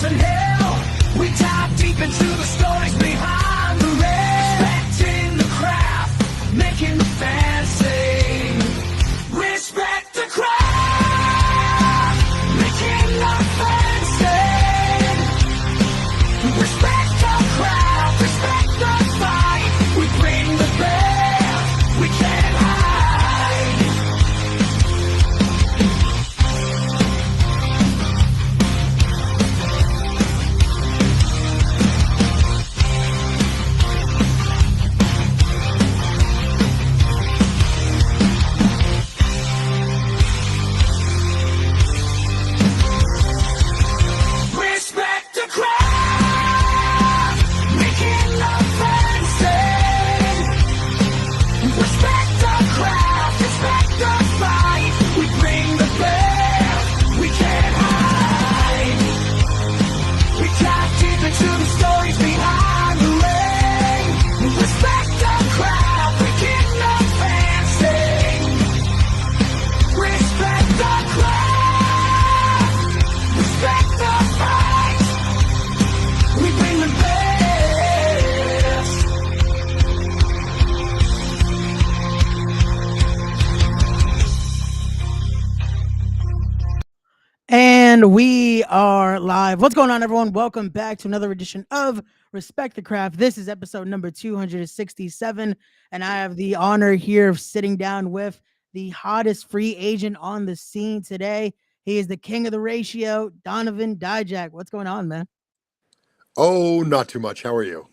curse and hell. We dive deep into the stories behind the veil. Respecting the craft, making the fans sing. Respect the craft, making the fans sing. Respect the craft, respect the fight. We bring the best, we can't hide. Respect the craft, making the fans sing. Respect the craft, respect the fight. We bring the best, we can't hide. We dive deep into the stories behind the ring. Respect the craft, making the fans sing. Respect the craft, respect the fight. We bring the best. And we are live. What's going on, everyone? Welcome back to another edition of Respect the Craft. This is episode number 267, and I have the honor here of sitting down with the hottest free agent on the scene today. He is the king of the ratio, Donovan Dijak. What's going on, man? Oh, not too much. How are you?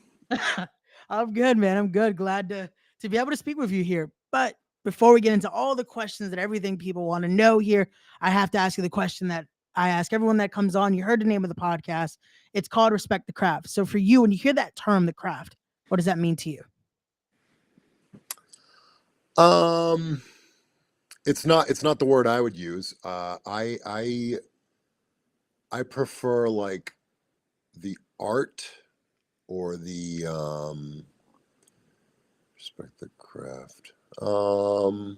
I'm good, man. I'm good. Glad to be able to speak with you here. But before we get into all the questions that everything people want to know here, I have to ask you the question that I ask everyone that comes on. You heard the name of the podcast. It's called Respect the Craft. So for you, when you hear that term, the craft, what does that mean to you? It's not the word I would use. I prefer like the art or the respect the craft. I don't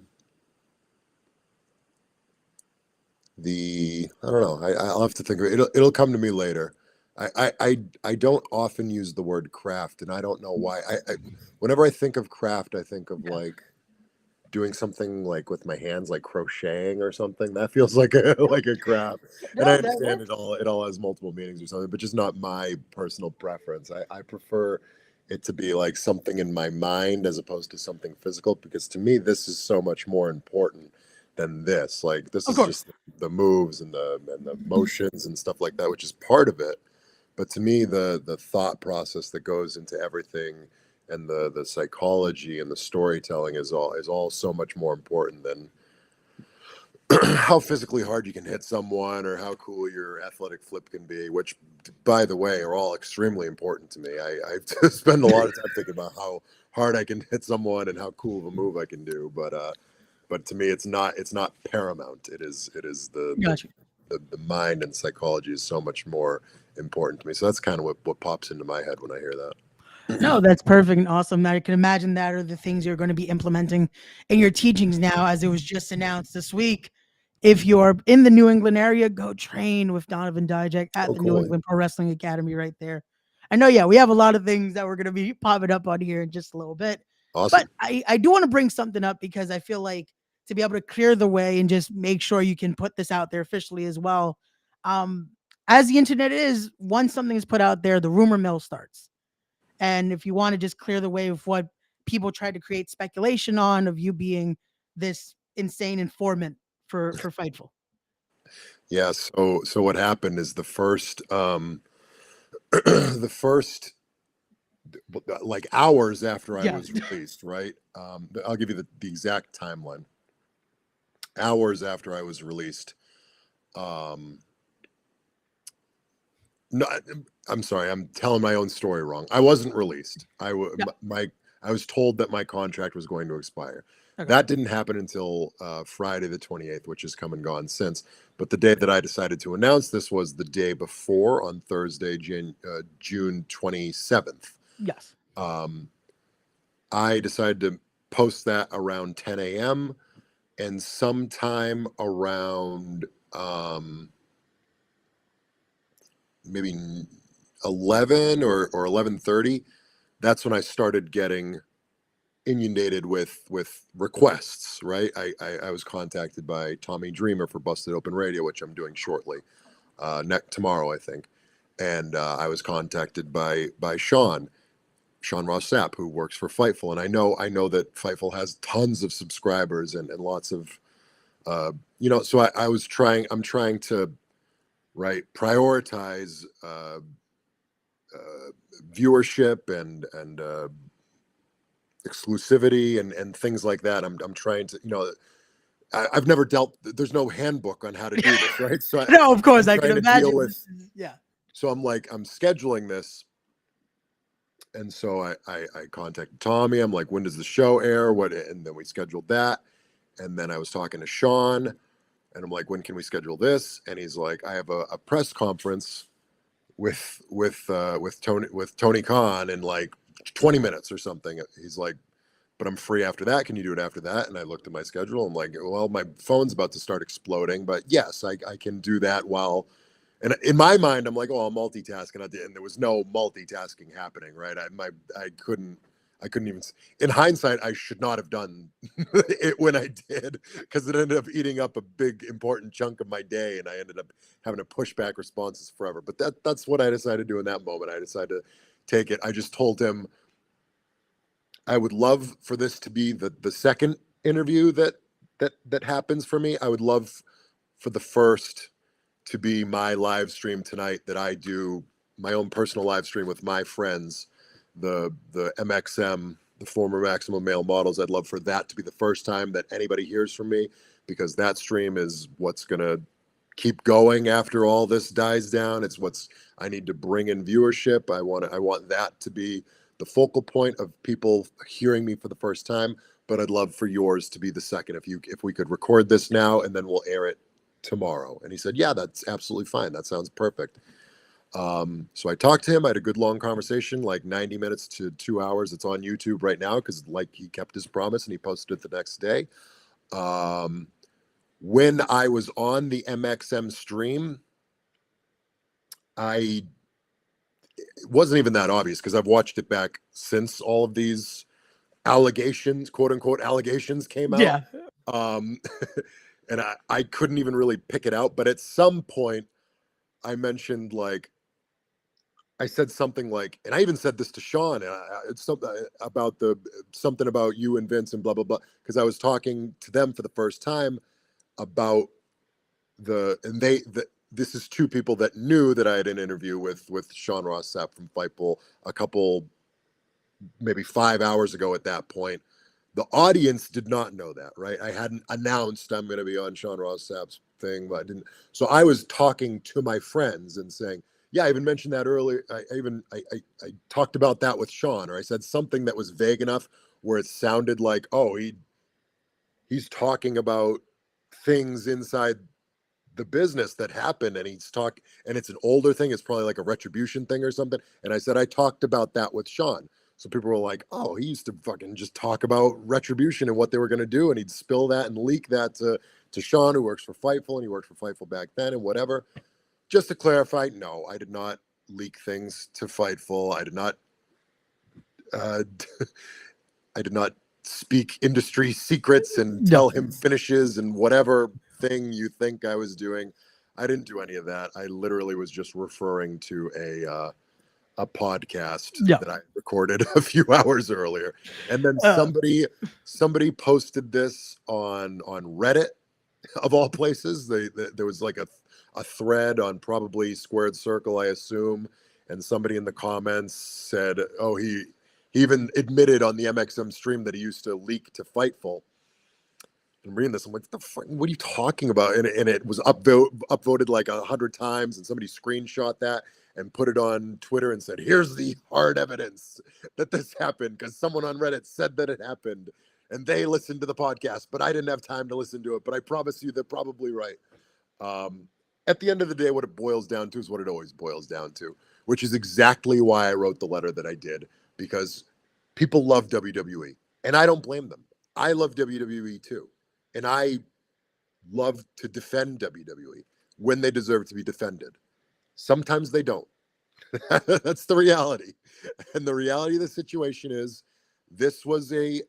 know. I'll have to think of it. It'll come to me later. I don't often use the word craft, and I don't know why. Whenever I think of craft, I think of like doing something like with my hands, like crocheting or something. That feels like a craft. And I understand it all has multiple meanings or something, but just not my personal preference. I prefer it to be like something in my mind as opposed to something physical, because to me this is so much more important than this. Like this is just the moves and the motions and stuff like that, which is part of it. But to me, the thought process that goes into everything and the psychology and the storytelling is all so much more important than how physically hard you can hit someone or how cool your athletic flip can be, which, by the way, are all extremely important to me. I spend a lot of time thinking about how hard I can hit someone and how cool of a move I can do. But to me, it's not paramount. It is Gotcha. the mind and psychology is so much more important to me. So that's kind of what pops into my head when I hear that. No, that's perfect and awesome. I can imagine that are the things you're going to be implementing in your teachings now, as it was just announced this week. If you're in the New England area, go train with Donovan Dijak at the New England Pro Wrestling Academy right there. I know, yeah, we have a lot of things that we're going to be popping up on here in just a little bit. Awesome. But I do want to bring something up because I feel like to be able to clear the way and just make sure you can put this out there officially as well. As the internet is, once something is put out there, the rumor mill starts. And if you want to just clear the way of what people tried to create speculation on of you being this insane informant for Fightful. Yeah. So what happened is the first like hours after I was released, right? I'll give you the exact timeline. Hours after I was released. No, I'm sorry. I'm telling my own story wrong. I wasn't released. I was told that my contract was going to expire. Okay. That didn't happen until Friday the 28th, which has come and gone since. But the day that I decided to announce this was the day before, on Thursday, June 27th. Yes. I decided to post that around 10 a.m. and sometime around maybe 11 or 11:30. That's when I started getting inundated with requests. Right, I was contacted by Tommy Dreamer for Busted Open Radio, which I'm doing shortly, tomorrow I think, and I was contacted by Sean Ross Sapp, who works for Fightful, and I know that Fightful has tons of subscribers and lots of so I'm trying to prioritize viewership and exclusivity and things like that. I'm trying to, I've never there's no handbook on how to do this, right? So No, of course, I'm I can trying to deal imagine. with, Yeah. so I'm scheduling this. And so I contacted Tommy. I'm like, when does the show air? And then we scheduled that. And then I was talking to Sean, and I'm like, when can we schedule this? And he's like, I have a press conference with Tony Khan in like 20 minutes or something. He's like, but I'm free after that. Can you do it after that? And I looked at my schedule. I'm like, well, my phone's about to start exploding, but yes, I can do that while. And in my mind, I'm like, oh, I'm multitasking. And there was no multitasking happening, right? I couldn't even. In hindsight, I should not have done it when I did, because it ended up eating up a big, important chunk of my day, and I ended up having to push back responses forever. But that's what I decided to do in that moment. I decided to take it. I just told him I would love for this to be the second interview that happens for me. I would love for the first to be my live stream tonight, that I do my own personal live stream with my friends, the MXM, the former Maximum Male Models. I'd love for that to be the first time that anybody hears from me, because that stream is what's going to keep going after all this dies down. It's I need to bring in viewership. I want that to be the focal point of people hearing me for the first time, but I'd love for yours to be the second. If we could record this now and then we'll air it tomorrow. And he said, yeah, that's absolutely fine. That sounds perfect. So I talked to him. I had a good long conversation, like 90 minutes to 2 hours. It's on YouTube right now, because he kept his promise and he posted it the next day. When I was on the MXM stream, it wasn't even that obvious, because I've watched it back since all of these allegations, quote unquote allegations, came out. Yeah. And I couldn't even really pick it out. But at some point I mentioned, I said something like, and I even said this to Sean, it's something about you and Vince and blah, blah, blah. Because I was talking to them for the first time about this is two people that knew that I had an interview with Sean Ross Sapp from Fightful a couple, maybe 5 hours ago at that point. The audience did not know that, right? I hadn't announced I'm going to be on Sean Ross Sapp's thing, but I didn't. So I was talking to my friends and saying, yeah, I even mentioned that earlier. I talked about that with Sean, or I said something that was vague enough where it sounded like, oh, he's talking about things inside the business that happened, and and it's an older thing. It's probably like a retribution thing or something. And I said, I talked about that with Sean. So people were like, oh, he used to fucking just talk about retribution and what they were going to do. And he'd spill that and leak that to Sean, who works for Fightful, and he worked for Fightful back then and whatever. Just to clarify, no, I did not leak things to Fightful. I did not I did not speak industry secrets and tell him finishes and whatever thing you think I was doing. I didn't do any of that. I literally was just referring to a podcast that I recorded a few hours earlier. And then somebody posted this on Reddit, of all places. There was like a thread on probably Squared Circle, I assume, and somebody in the comments said, oh, he even admitted on the MXM stream that he used to leak to Fightful. I'm reading this, I'm like, what are you talking about? And it was upvoted like 100 times, and somebody screenshot that and put it on Twitter and said, here's the hard evidence that this happened, because someone on Reddit said that it happened, and they listened to the podcast, but I didn't have time to listen to it. But I promise you they're probably right. At the end of the day, what it boils down to is what it always boils down to, which is exactly why I wrote the letter that I did, because people love WWE, and I don't blame them. I love WWE too, and I love to defend WWE when they deserve to be defended. Sometimes they don't. That's the reality. And the reality of the situation is this was a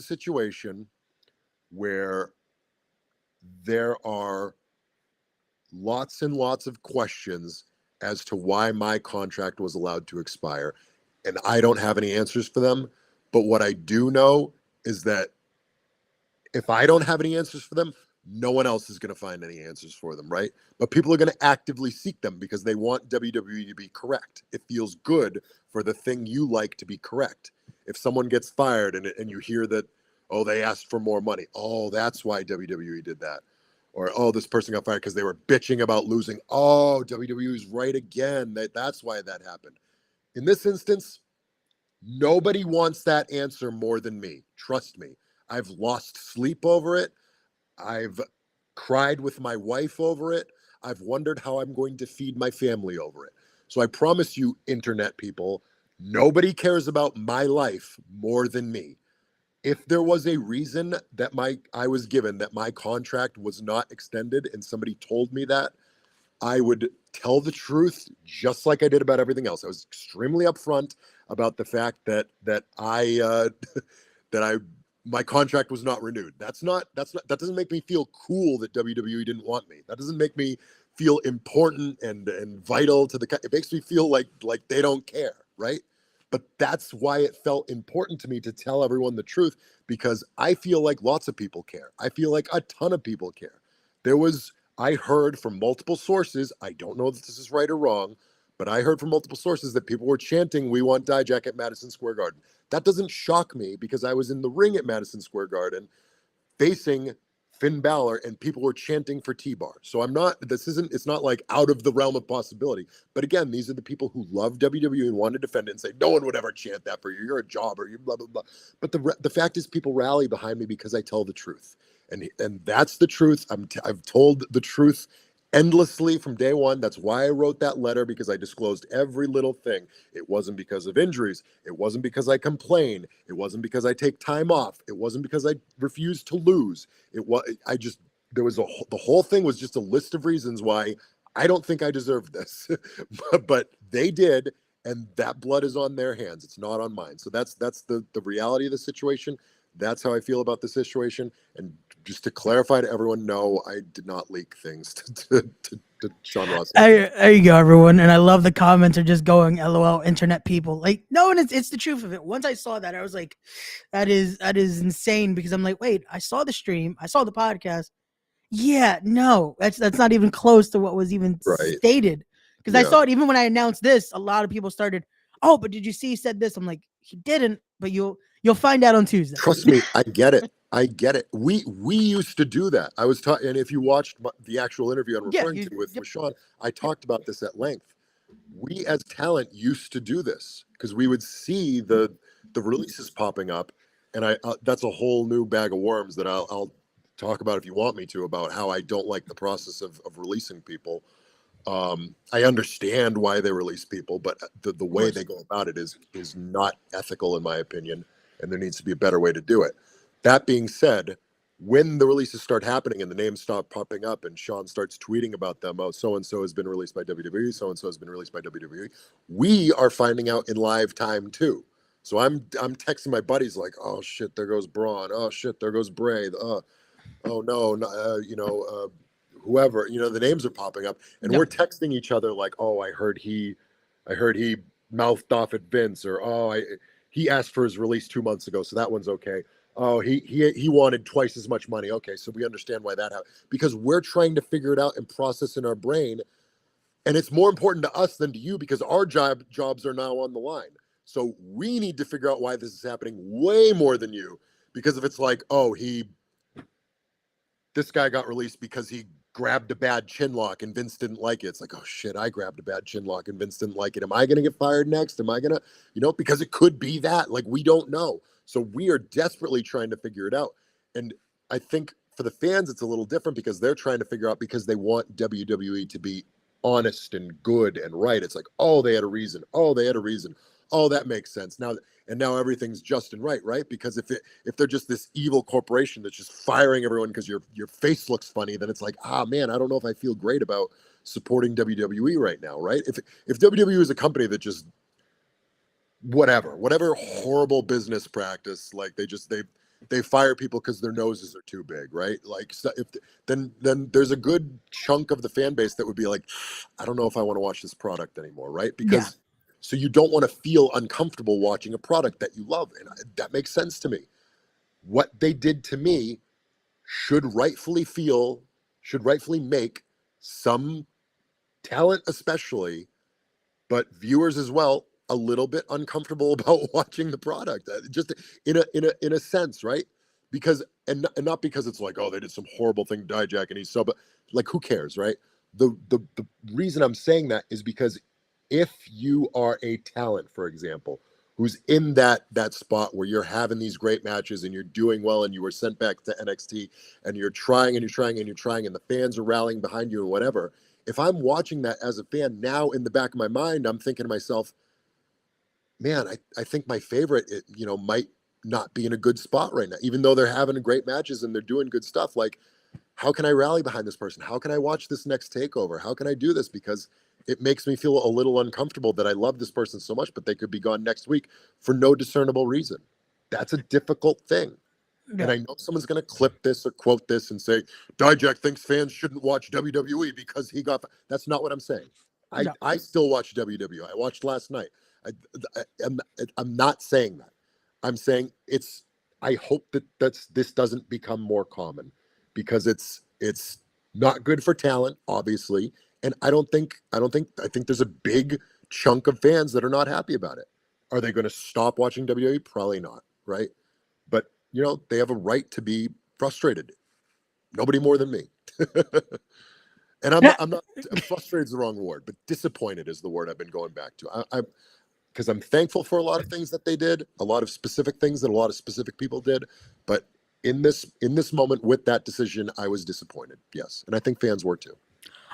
situation where there are lots and lots of questions as to why my contract was allowed to expire. And I don't have any answers for them. But what I do know is that if I don't have any answers for them, no one else is going to find any answers for them, right? But people are going to actively seek them because they want WWE to be correct. It feels good for the thing you like to be correct. If someone gets fired and you hear that, oh, they asked for more money. Oh, that's why WWE did that. Or, oh, this person got fired because they were bitching about losing. Oh, WWE's right again. That's why that happened. In this instance, nobody wants that answer more than me. Trust me. I've lost sleep over it. I've cried with my wife over it. I've wondered how I'm going to feed my family over it. So I promise you, internet people, nobody cares about my life more than me. If there was a reason that I was given that my contract was not extended and somebody told me that, I would tell the truth just like I did about everything else. I was extremely upfront about the fact that I that I my contract was not renewed. That doesn't make me feel cool that WWE didn't want me. That doesn't make me feel important and vital to it makes me feel like they don't care, right? But that's why it felt important to me to tell everyone the truth, because I feel like lots of people care. I feel like a ton of people care. I heard from multiple sources, I don't know if this is right or wrong, but I heard from multiple sources that people were chanting, "We want Dijak at Madison Square Garden." That doesn't shock me because I was in the ring at Madison Square Garden facing Finn Balor and people were chanting for T-Bar. So it's not like out of the realm of possibility. But again, these are the people who love WWE and want to defend it and say, no one would ever chant that for you. You're a jobber, you blah, blah, blah. But the fact is people rally behind me because I tell the truth. And that's the truth. I've told the truth endlessly from day one. That's why I wrote that letter, because I disclosed every little thing. It wasn't because of injuries. It wasn't because I complain. It wasn't because I take time off. It wasn't because I refuse to lose. The whole thing was just a list of reasons why I don't think I deserved this, but they did. And that blood is on their hands. It's not on mine. So that's the reality of the situation. That's how I feel about the situation. And just to clarify to everyone, no, I did not leak things to Sean Ross. There you go, everyone. And I love the comments are just going, LOL, internet people. Like, no, and it's the truth of it. Once I saw that, I was like, that is insane, because I'm like, wait, I saw the stream, I saw the podcast. Yeah, no, that's not even close to what was even stated. Because I saw it even when I announced this, a lot of people started, oh, but did you see he said this? I'm like, he didn't, but you'll find out on Tuesday. Trust me, I get it. I get it. We used to do that. I was talking, and if you watched the actual interview I'm referring to with Sean, I talked about this at length. We as talent used to do this because we would see the releases popping up, and that's a whole new bag of worms that I'll talk about if you want me to, about how I don't like the process of releasing people. I understand why they release people, but the way they go about it is not ethical in my opinion, and there needs to be a better way to do it. That being said, when the releases start happening and the names stop popping up and Sean starts tweeting about them, oh, so-and-so has been released by WWE, so-and-so has been released by WWE, we are finding out in live time too. So I'm texting my buddies like, oh shit, there goes Braun. Oh shit, there goes Bray. Oh no, whoever, the names are popping up, and we're texting each other like, oh, I heard he mouthed off at Vince, or he asked for his release 2 months ago, so that one's okay. Oh, he wanted twice as much money. Okay, so we understand why that happened, because we're trying to figure it out and process in our brain, and it's more important to us than to you because our jobs are now on the line. So we need to figure out why this is happening way more than you, because if it's like, oh, this guy got released because he grabbed a bad chin lock and Vince didn't like it. It's like, oh shit, I grabbed a bad chin lock and Vince didn't like it. Am I going to get fired next? Am I going to, because it could be that, like, we don't know. So we are desperately trying to figure it out. And I think for the fans, it's a little different because they're trying to figure out, because they want WWE to be honest and good and right. It's like, oh, they had a reason. Oh, they had a reason. oh, that makes sense now. And now everything's just and right? Because if they're just this evil corporation that's just firing everyone because your face looks funny, then it's like, ah, man, I don't know if I feel great about supporting WWE right now, right? If WWE is a company that just whatever horrible business practice, like they fire people because their noses are too big, right? Like, so then there's a good chunk of the fan base that would be like, I don't know if I want to watch this product anymore, right? Because so you don't want to feel uncomfortable watching a product that you love, and that makes sense to me. What they did to me should rightfully make some talent, especially, but viewers as well, a little bit uncomfortable about watching the product, just in a sense, right? Because and not because it's like, oh, they did some horrible thing to Dijak and he's so, but like, who cares, right? The reason I'm saying that is because if you are a talent, for example, who's in that spot where you're having these great matches and you're doing well and you were sent back to NXT and you're trying and you're trying and you're trying and the fans are rallying behind you and whatever, if I'm watching that as a fan now, in the back of my mind, I'm thinking to myself, man, I think my favorite, might not be in a good spot right now, even though they're having great matches and they're doing good stuff. Like, how can I rally behind this person? How can I watch this next takeover? How can I do this? Because it makes me feel a little uncomfortable that I love this person so much, but they could be gone next week for no discernible reason. That's a difficult thing. And I know someone's going to clip this or quote this and say, Dijak thinks fans shouldn't watch WWE because he got... That's not what I'm saying. I still watch WWE. I watched last night. I'm not saying that. I'm saying I hope that this doesn't become more common, because it's not good for talent, obviously. And I think there's a big chunk of fans that are not happy about it. Are they going to stop watching WWE? Probably not, right? But they have a right to be frustrated. Nobody more than me. And I'm not frustrated is the wrong word, but disappointed is the word I've been going back to. Because I'm thankful for a lot of things that they did, a lot of specific things that a lot of specific people did. But in this moment with that decision, I was disappointed. Yes. And I think fans were too.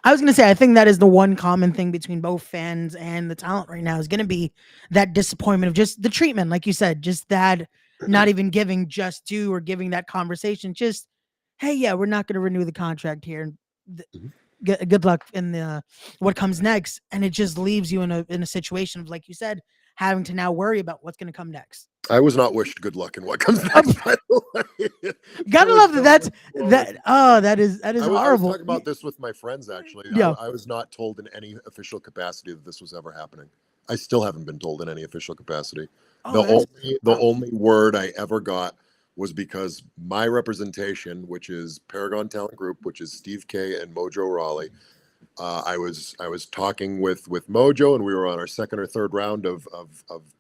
I was going to say, I think that is the one common thing between both fans and the talent right now is going to be that disappointment of just the treatment. Like you said, just that not even giving just due or giving that conversation. Just, hey, yeah, we're not going to renew the contract here. Good luck in the what comes next. And it just leaves you in a situation of, like you said, having to now worry about what's going to come next. I was not wished good luck in what comes next, by the way. Gotta love that. That is horrible. I was talking about this with my friends, actually. Yeah. I was not told in any official capacity that this was ever happening. I still haven't been told in any official capacity. The only word I ever got was because my representation, which is Paragon Talent Group, which is Steve K and Mojo Rawley, I was talking with Mojo, and we were on our second or third round of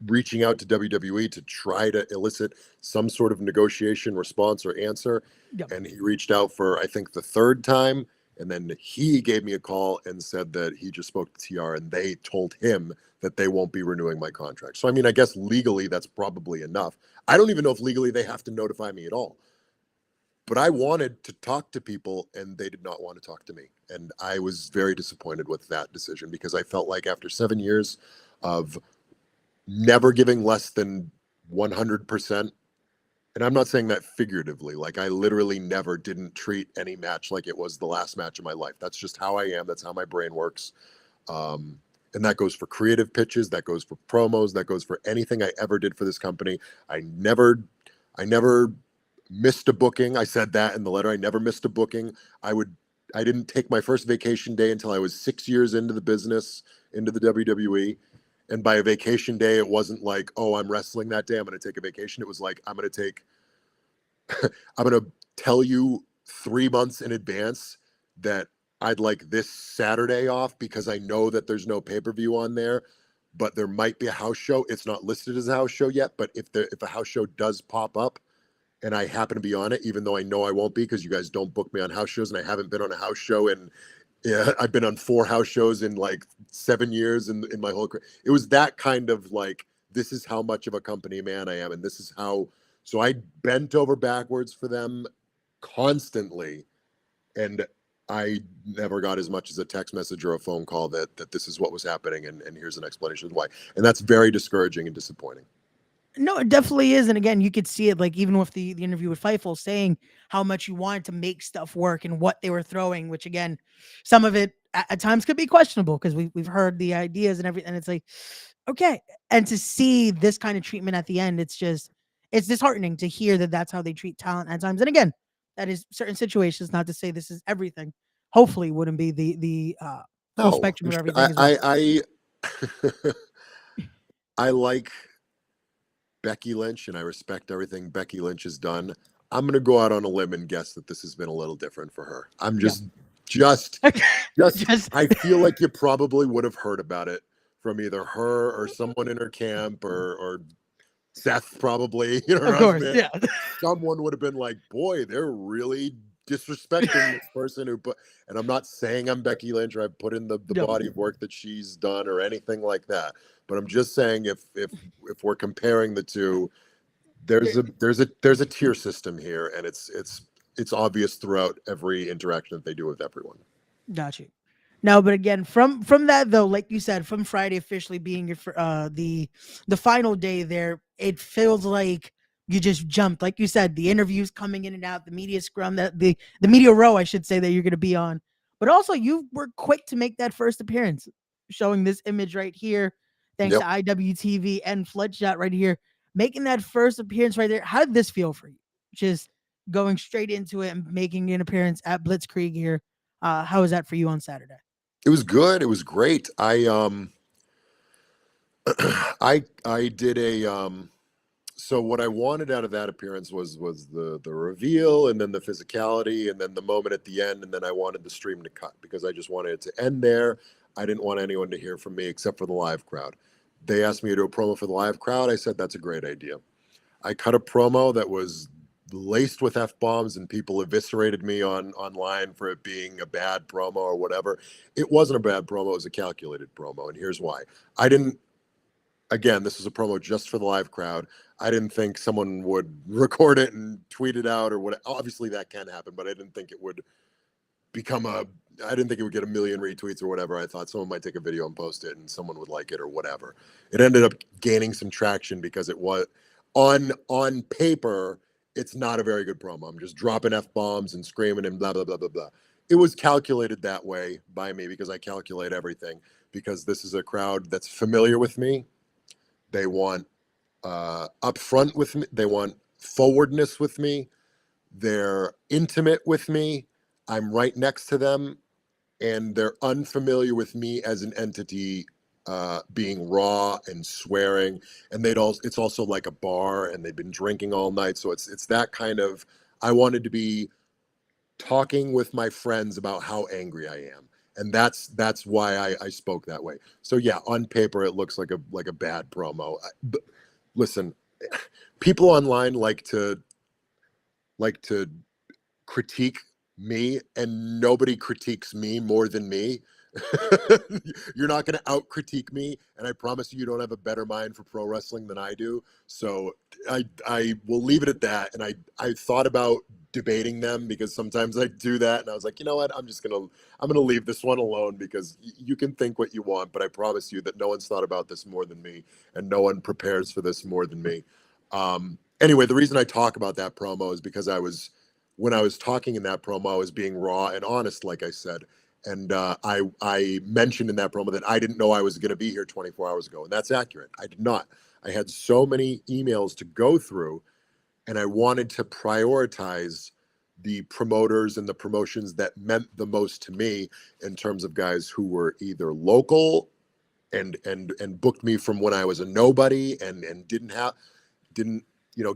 reaching out to WWE to try to elicit some sort of negotiation response or answer. Yep. And he reached out for, I think, the third time. And then he gave me a call and said that he just spoke to TR and they told him that they won't be renewing my contract. So, I mean, I guess legally that's probably enough. I don't even know if legally they have to notify me at all. But I wanted to talk to people and they did not want to talk to me. And I was very disappointed with that decision, because I felt like after 7 years of never giving less than 100%. And I'm not saying that figuratively. Like, I literally never didn't treat any match like it was the last match of my life. That's just how I am. That's how my brain works. And that goes for creative pitches. That goes for promos. That goes for anything I ever did for this company. I never missed a booking. I said that in the letter. I never missed a booking. I didn't take my first vacation day until I was 6 years into the business, into the WWE. And by a vacation day, it wasn't like, oh, I'm wrestling that day, I'm going to take a vacation. It was like, I'm going to tell you 3 months in advance that I'd like this Saturday off, because I know that there's no pay-per-view on there, but there might be a house show. It's not listed as a house show yet, but if a house show does pop up and I happen to be on it, even though I know I won't be because you guys don't book me on house shows, and I haven't been on a house show I've been on 4 house shows in like 7 years in my whole career. It was that kind of like, this is how much of a company man I am. And this is how, so I bent over backwards for them constantly. And I never got as much as a text message or a phone call that this is what was happening, and here's an explanation of why. And that's very discouraging and disappointing. No, it definitely is. And again, you could see it like even with the interview with Fightful saying how much you wanted to make stuff work and what they were throwing, which again, some of it at times could be questionable because we've heard the ideas and everything. And it's like, okay. And to see this kind of treatment at the end, it's disheartening to hear that that's how they treat talent at times. And again, that is certain situations, not to say this is everything. Hopefully wouldn't be the full No, spectrum of everything as well. I like Becky Lynch, and I respect everything Becky Lynch has done. I'm going to go out on a limb and guess that this has been a little different for her. I'm Yeah. just, Just I feel like you probably would have heard about it from either her or someone in her camp or Seth, probably, her of course, husband. yeah. Someone would have been like, boy, they're really disrespecting this person who put, and I'm not saying I'm Becky Lynch or I've put in the No. body of work that she's done or anything like that. But I'm just saying if we're comparing the two, there's a tier system here, and it's obvious throughout every interaction that they do with everyone. Got you. No, but again, from that though, like you said, from Friday officially being the final day there, it feels like you just jumped. Like you said, the interviews coming in and out, the media scrum, that the media row, I should say, that you're going to be on. But also, you were quick to make that first appearance, showing this image right here, thanks Yep. to IWTV and Floodshot right here, making that first appearance right there. How did this feel for you? Just going straight into it and making an appearance at Blitzkrieg here. How was that for you on Saturday? It was good. It was great. I did so what I wanted out of that appearance was the reveal, and then the physicality, and then the moment at the end, and then I wanted the stream to cut because I just wanted it to end there. I didn't want anyone to hear from me except for the live crowd. They asked me to do a promo for the live crowd. I said that's a great idea. I cut a promo that was laced with F-bombs, and people eviscerated me online for it being a bad promo or whatever. It wasn't a bad promo. It was a calculated promo, and here's why. I didn't, again, this is a promo just for the live crowd. I didn't think someone would record it and tweet it out or what. Obviously that can happen, but I didn't think it would I didn't think it would get a million retweets or whatever. I thought someone might take a video and post it and someone would like it or whatever. It ended up gaining some traction because it was on paper, it's not a very good promo. I'm just dropping F-bombs and screaming and blah, blah, blah, blah, blah. It was calculated that way by me because I calculate everything, because this is a crowd that's familiar with me. They want upfront with me. They want forwardness with me. They're intimate with me. I'm right next to them, and they're unfamiliar with me as an entity, being raw and swearing. And it's also like a bar, and they've been drinking all night. So it's that kind of, I wanted to be talking with my friends about how angry I am. And that's why I spoke that way. So yeah, on paper, it looks like a bad promo. But listen, people online like to critique me, and nobody critiques me more than me. You're not going to out critique me, and I promise you don't have a better mind for pro wrestling than I do. So I will leave it at that. And I thought about debating them, because sometimes I do that, and I was like, you know what, I'm gonna leave this one alone, because you can think what you want, but I promise you that no one's thought about this more than me, and no one prepares for this more than me. Anyway, the reason I talk about that promo is because when I was talking in that promo, I was being raw and honest, like I said. And I mentioned in that promo that I didn't know I was going to be here 24 hours ago. And that's accurate. I did not. I had so many emails to go through, and I wanted to prioritize the promoters and the promotions that meant the most to me, in terms of guys who were either local and booked me from when I was a nobody, and didn't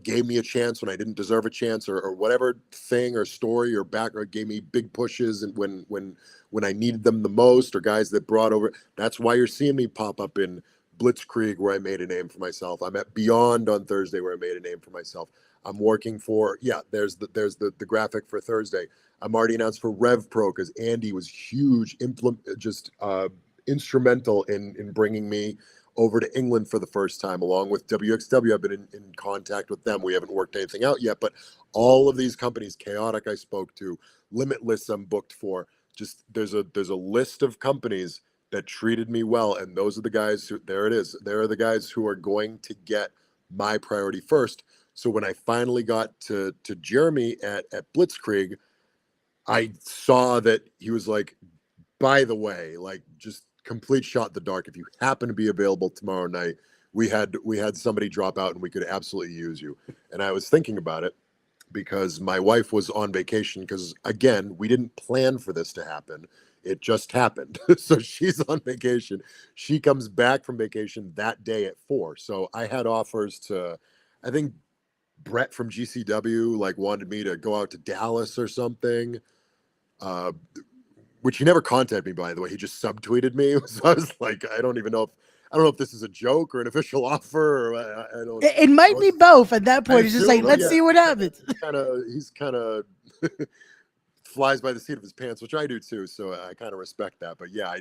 gave me a chance when I didn't deserve a chance, or whatever thing or story or background, gave me big pushes and when I needed them the most, or guys that brought over. That's why you're seeing me pop up in Blitzkrieg, where I made a name for myself. I'm at Beyond on Thursday, where I made a name for myself. I'm working for, there's the graphic for Thursday. I'm already announced for Rev Pro, because Andy was huge, instrumental in bringing me over to England for the first time, along with WXW. I've been in contact with them. We haven't worked anything out yet, but all of these companies, Chaotic I spoke to, Limitless I'm booked for. just there's a list of companies that treated me well, and those are the guys who, there it is, there are the guys who are going to get my priority first. So when I finally got to Jeremy at Blitzkrieg, I saw that he was like, by the way, like, just complete shot in the dark. If you happen to be available tomorrow night, we had somebody drop out and we could absolutely use you. And I was thinking about it because my wife was on vacation, because again, we didn't plan for this to happen. It just happened. So she's on vacation. She comes back from vacation that day at 4. So I had offers to, I think Brett from GCW like wanted me to go out to Dallas or something. Which he never contacted me, by the way. He just subtweeted me. So I was like, I don't know if this is a joke or an official offer. Or I don't. It might be both at that point. It's just like, let's see what happens. He's kind of flies by the seat of his pants, which I do too. So I kind of respect that. But yeah,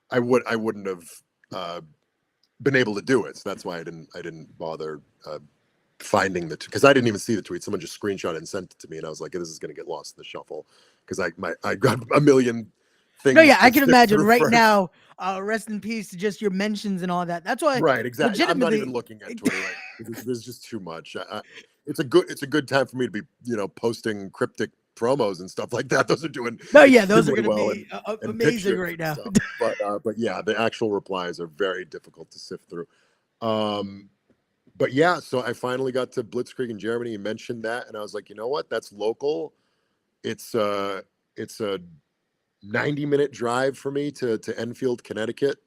I wouldn't have been able to do it. So that's why I didn't bother finding because I didn't even see the tweet. Someone just screenshot it and sent it to me, and I was like, this is going to get lost in the shuffle because I got a million things. No, yeah, I can imagine right now. Rest in peace to just your mentions and all that. That's why, right? Exactly. I'm not even looking at Twitter. Right? There's just too much. It's a good time for me to be posting cryptic promos and stuff like that. Those are doing. No, yeah, those are going to be amazing right now. But yeah, the actual replies are very difficult to sift through. But yeah, so I finally got to Blitzkrieg in Germany. You mentioned that, and I was like, you know what? That's local. It's a 90-minute drive for me to Enfield, Connecticut.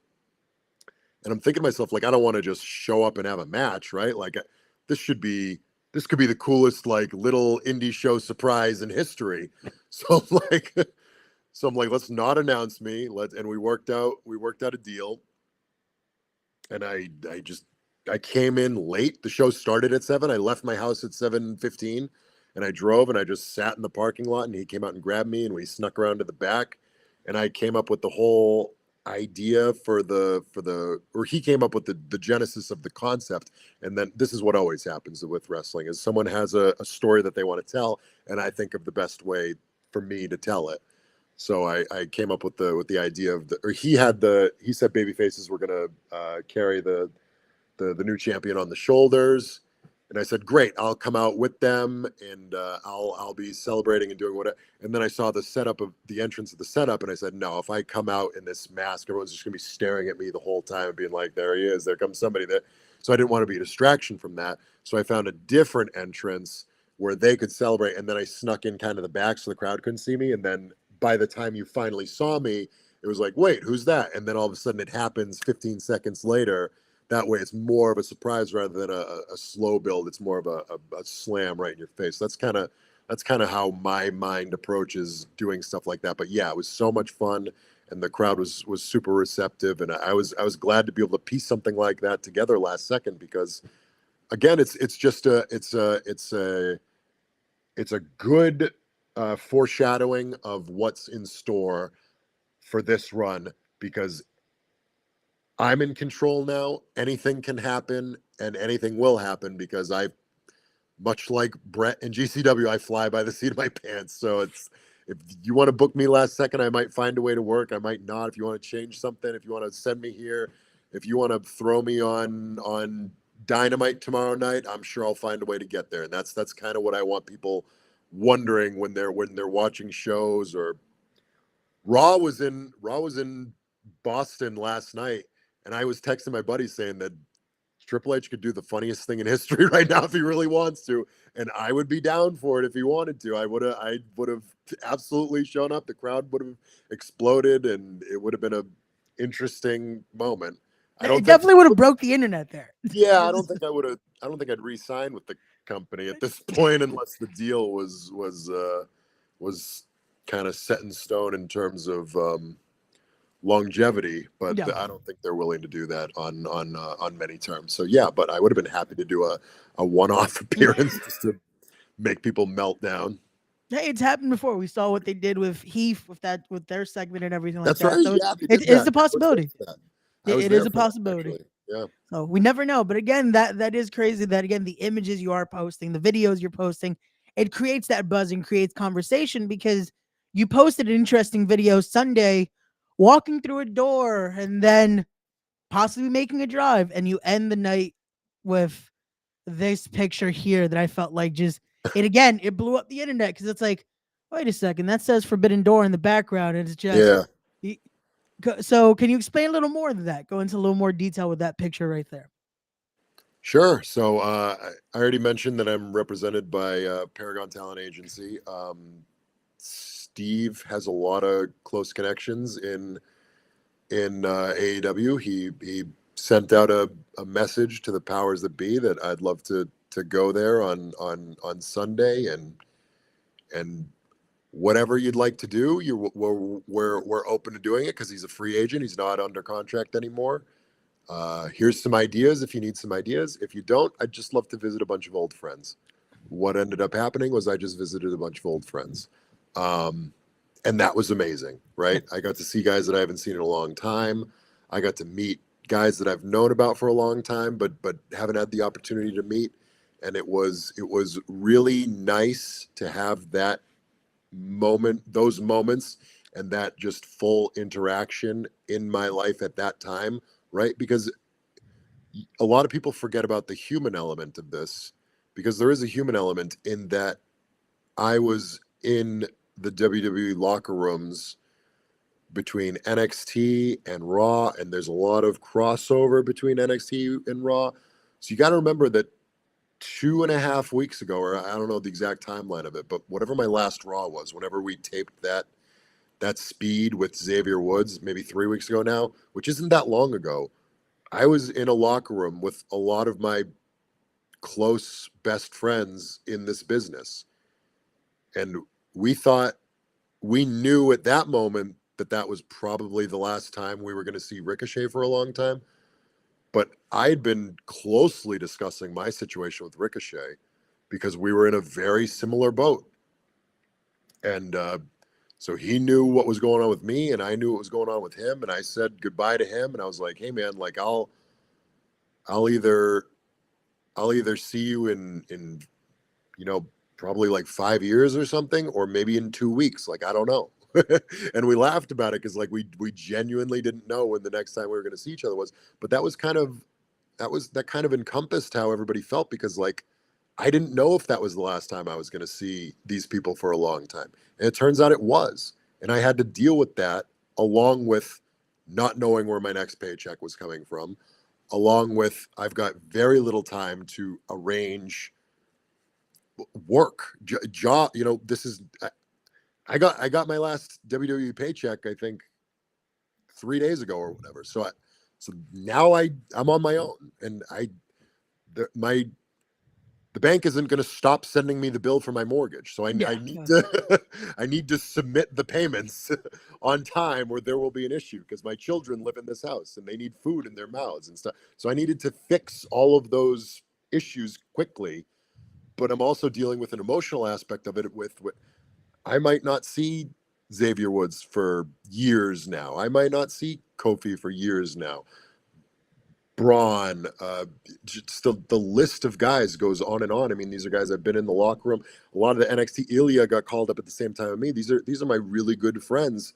And I'm thinking to myself, like, I don't want to just show up and have a match, right? Like, this could be the coolest, like, little indie show surprise in history. So I'm like, let's not announce me. And we worked out a deal. And I came in late. The show started at 7. I left my house at 7:15, and I drove, and I just sat in the parking lot, and he came out and grabbed me, and we snuck around to the back, and I came up with the whole idea or he came up with the genesis of the concept. And then this is what always happens with wrestling is someone has a story that they want to tell, and I think of the best way for me to tell it. So I came up with the idea of he said baby faces were going to carry the new champion on the shoulders, and I said, great, I'll come out with them, and I'll be celebrating and doing whatever. And then I saw the entrance of the setup, and I said, no, if I come out in this mask, everyone's just gonna be staring at me the whole time and being like, there he is, there comes somebody there. So I didn't want to be a distraction from that. So I found a different entrance where they could celebrate, and then I snuck in kind of the back so the crowd couldn't see me. And then by the time you finally saw me, it was like, wait, who's that? And then all of a sudden it happens 15 seconds later. That way it's more of a surprise rather than a slow build. It's more of a slam right in your face. That's kind of how my mind approaches doing stuff like that. But yeah, it was so much fun, and the crowd was super receptive, and I was glad to be able to piece something like that together last second, because again, it's a good foreshadowing of what's in store for this run, because I'm in control now. Anything can happen, and anything will happen, because much like Brett and GCW, I fly by the seat of my pants. So if you want to book me last second, I might find a way to work. I might not. If you want to change something, if you want to send me here, if you want to throw me on Dynamite tomorrow night, I'm sure I'll find a way to get there. And that's kind of what I want people wondering when they're watching shows. Or Raw was in Boston last night, and I was texting my buddy saying that Triple H could do the funniest thing in history right now if he really wants to, and I would be down for it if he wanted to. I would have absolutely shown up. The crowd would have exploded, and it would have been an interesting moment. It definitely would have broke the internet there. Yeah, I don't think I'd re-sign with the company at this point unless the deal was kind of set in stone in terms of longevity, but yeah. I don't think they're willing to do that on many terms. So yeah, but I would have been happy to do a one-off appearance just to make people melt down. Yeah, it's happened before. We saw what they did with Heath with their segment and everything like that. Right. So yeah, it is a possibility. It is a possibility. Actually. Yeah. So we never know. But again, that is crazy that again, the images you are posting, the videos you're posting, it creates that buzz and creates conversation, because you posted an interesting video Sunday, walking through a door and then possibly making a drive, and you end the night with this picture here that I felt like just it blew up the internet because it's like, wait a second, that says Forbidden Door in the background, and it's just. Yeah. So, can you explain a little more of that? Go into a little more detail with that picture right there. Sure. So I already mentioned that I'm represented by Paragon Talent Agency. Steve has a lot of close connections in AEW. He sent out a message to the powers that be that I'd love to go there on Sunday, and whatever you'd like to do, we're open to doing it because he's a free agent. He's not under contract anymore. Here's some ideas if you need some ideas. If you don't, I'd just love to visit a bunch of old friends. What ended up happening was I just visited a bunch of old friends. And that was amazing, right? I got to see guys that I haven't seen in a long time. I got to meet guys that I've known about for a long time, but haven't had the opportunity to meet. And it was really nice to have that those moments and that just full interaction in my life at that time, right? Because a lot of people forget about the human element of this, because there is a human element in that I was in the WWE locker rooms between NXT and Raw, and there's a lot of crossover between NXT and Raw. So you got to remember that 2.5 weeks ago, or I don't know the exact timeline of it, but whatever my last Raw was, whenever we taped that speed with Xavier Woods, maybe 3 weeks ago now, which isn't that long ago, I was in a locker room with a lot of my close best friends in this business. And we knew at that moment that was probably the last time we were going to see Ricochet for a long time. But I'd been closely discussing my situation with Ricochet because we were in a very similar boat. And so he knew what was going on with me, and I knew what was going on with him. And I said goodbye to him, and I was like, "Hey, man, like I'll either see you in probably like 5 years or something, or maybe in 2 weeks. Like, I don't know." And we laughed about it because like we genuinely didn't know when the next time we were going to see each other was. But that kind of encompassed how everybody felt, because like I didn't know if that was the last time I was going to see these people for a long time. And it turns out it was. And I had to deal with that, along with not knowing where my next paycheck was coming from, along with I've got very little time to arrange work, job. This is, I got my last WWE paycheck, I think 3 days ago or whatever. So now I'm on my own, and the bank isn't going to stop sending me the bill for my mortgage. So I need to I need to submit the payments on time, or there will be an issue, because my children live in this house and they need food in their mouths and stuff. So I needed to fix all of those issues quickly. But I'm also dealing with an emotional aspect of it with I might not see Xavier Woods for years now. I might not see Kofi for years now. Braun, just the list of guys goes on and on. I mean, these are guys I've been in the locker room. A lot of the NXT, Ilya got called up at the same time as me. These are my really good friends.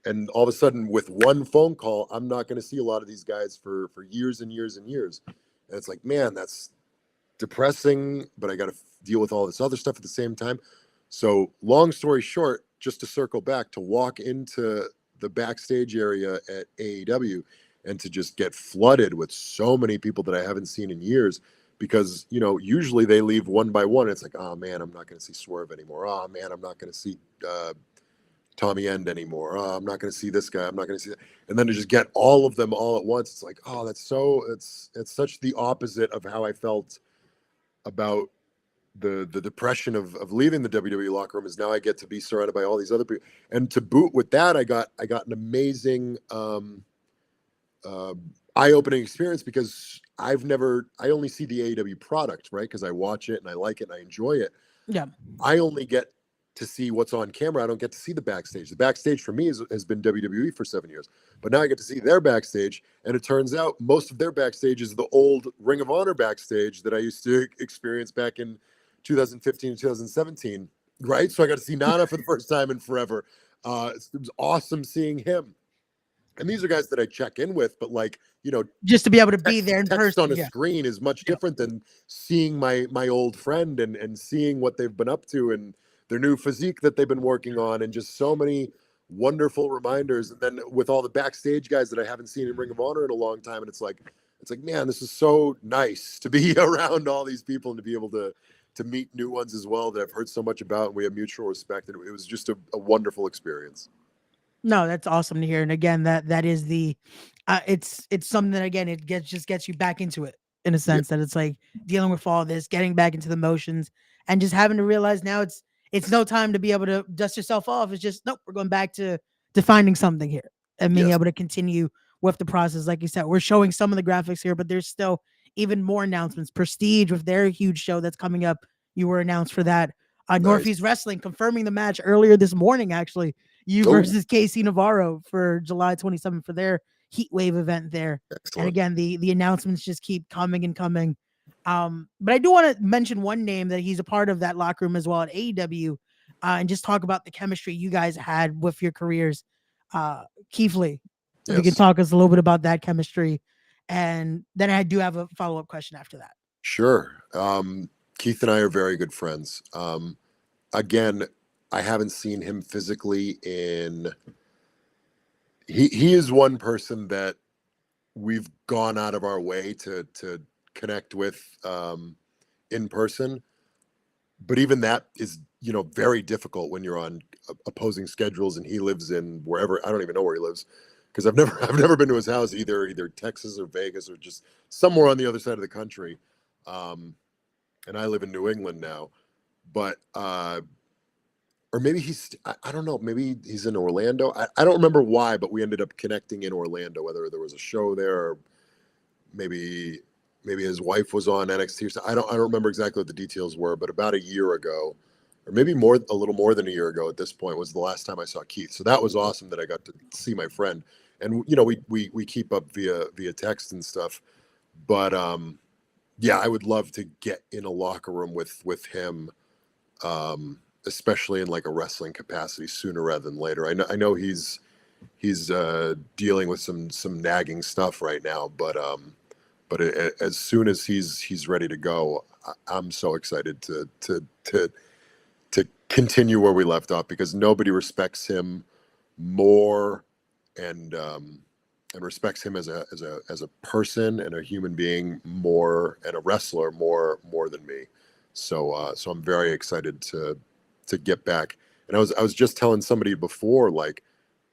And all of a sudden, with one phone call, I'm not going to see a lot of these guys for years and years and years. And it's like, man, that's depressing, but I got to deal with all this other stuff at the same time. So long story short, just to circle back, to walk into the backstage area at AEW and to just get flooded with so many people that I haven't seen in years, because, usually they leave one by one. It's like, oh man, I'm not going to see Swerve anymore. Oh man, I'm not going to see Tommy End anymore. Oh, I'm not going to see this guy. I'm not going to see that. And then to just get all of them all at once, it's like, oh, it's such the opposite of how I felt about the depression of leaving the WWE locker room. Is now I get to be surrounded by all these other people, and to boot with that, I got an amazing eye-opening experience, because I only see the AEW product, right? Because I watch it and I like it and I enjoy it. Yeah. I only get to see what's on camera. I don't get to see the backstage. The backstage for me has been WWE for 7 years, but now I get to see their backstage. And it turns out most of their backstage is the old Ring of Honor backstage that I used to experience back in 2015 and 2017. right? So I got to see Nana for the first time in forever. It was awesome seeing him. And these are guys that I check in with, but like, you know, Just to be able to be there in text person. on a Yeah. screen is much Yeah. different than seeing my old friend and seeing what they've been up to and their new physique that they've been working on, and just so many wonderful reminders. And then with all the backstage guys that I haven't seen in Ring of Honor in a long time, and it's like, man, this is so nice to be around all these people and to be able to meet new ones as well that I've heard so much about, and we have mutual respect. And it was just a wonderful experience. No, that's awesome to hear. And again, that is the it's something that, again, it gets you back into it, in a Yeah. sense that it's like dealing with all this, getting back into the motions, and just having to realize now it's no time to be able to dust yourself off. It's just, nope, we're going back to defining something here and being Yes. able to continue with the process. Like you said, we're showing some of the graphics here, but there's still even more announcements. Prestige with their huge show that's coming up. You were announced for that. Nice. Northeast Wrestling confirming the match earlier this morning, actually. You Oh. versus Casey Navarro for July 27th for their Heat Wave event there. Excellent. And again, the announcements just keep coming and coming. But I do want to mention one name that he's a part of that locker room as well at AEW, and just talk about the chemistry you guys had with your careers. Keith Lee, if you can Yes. talk us a little bit about that chemistry. And then I do have a follow-up question after that. Sure. Keith and I are very good friends. Again, I haven't seen him physically in. He is one person that we've gone out of our way to connect with in person, but even that is, you know, very difficult when you're on opposing schedules and he lives in wherever. I don't even know where he lives, because I've never been to his house, either Texas or Vegas or just somewhere on the other side of the country. And I live in New England now, but or maybe I don't know, maybe he's in Orlando. I don't remember why, but we ended up connecting in Orlando, whether there was a show there or maybe his wife was on NXT or something. I don't remember exactly what the details were, but about a year ago, or maybe a little more than a year ago at this point, was the last time I saw Keith. So that was awesome that I got to see my friend. And you know, we keep up via text and stuff. But yeah, I would love to get in a locker room with him, especially in like a wrestling capacity, sooner rather than later. I know he's dealing with some nagging stuff right now, but as soon as he's ready to go, I'm so excited to continue where we left off, because nobody respects him more and respects him as a person and a human being more, and a wrestler more than me. So I'm very excited to get back. And I was just telling somebody before, like,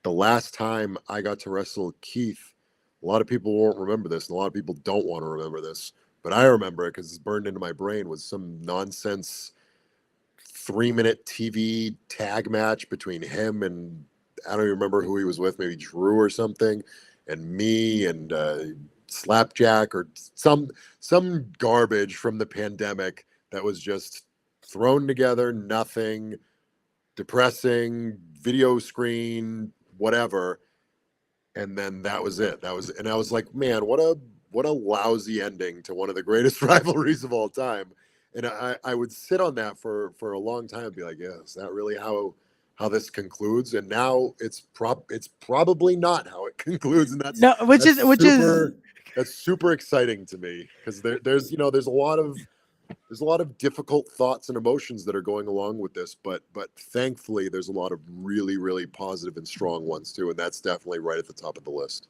the last time I got to wrestle Keith, a lot of people won't remember this, and a lot of people don't want to remember this, but I remember it because it's burned into my brain, was some nonsense 3-minute TV tag match between him and, I don't even remember who he was with, maybe Drew or something, and me and Slapjack or some garbage from the pandemic that was just thrown together, nothing, depressing, video screen, whatever. And then that was it. And I was like, man, what a lousy ending to one of the greatest rivalries of all time. And I would sit on that for a long time and be like, yeah, is that really how this concludes? And now it's probably not how it concludes. And that's super exciting to me, because there's a lot of difficult thoughts and emotions that are going along with this, but thankfully there's a lot of really, really positive and strong ones too, and that's definitely right at the top of the list.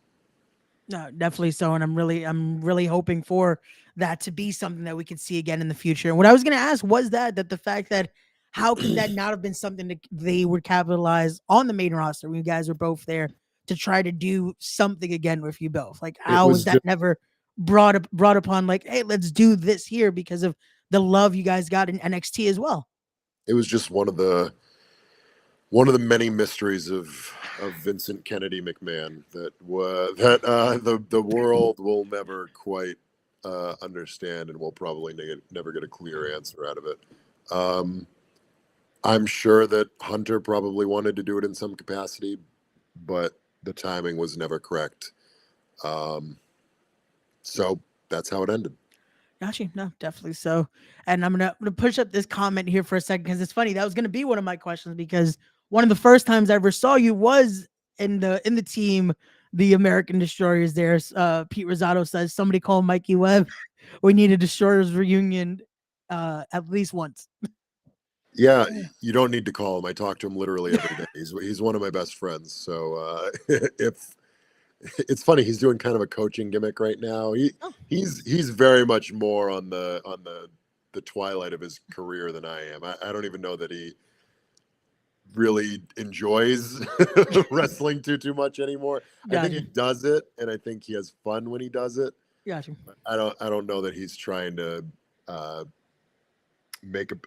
No, definitely so, and I'm really hoping for that to be something that we could see again in the future. And what I was going to ask was that the fact that, how could that not have been something that they would capitalize on the main roster when you guys were both there to try to do something again with you both? Like, how was that never brought upon? Like, hey, let's do this here, because of the love you guys got in NXT as well. It was just one of the many mysteries of Vincent Kennedy McMahon that the world will never quite understand, and we'll probably never get a clear answer out of it. I'm sure that Hunter probably wanted to do it in some capacity, but the timing was never correct. So that's how it ended. Gotcha. No, definitely so. And I'm gonna push up this comment here for a second because it's funny. That was gonna be one of my questions because one of the first times I ever saw you was in the team, the American Destroyers. There, Pete Rosato says somebody call Mikey Webb. We need a Destroyers reunion, at least once. Yeah, you don't need to call him. I talk to him literally every day. He's one of my best friends. So if it's funny, he's doing kind of a coaching gimmick right now. Oh, He's very much more on the twilight of his career than I am. I don't even know that he really enjoys wrestling too much anymore. I think he gotcha, does it, and I think he has fun when he does it. gotcha. I don't know that he's trying to uh,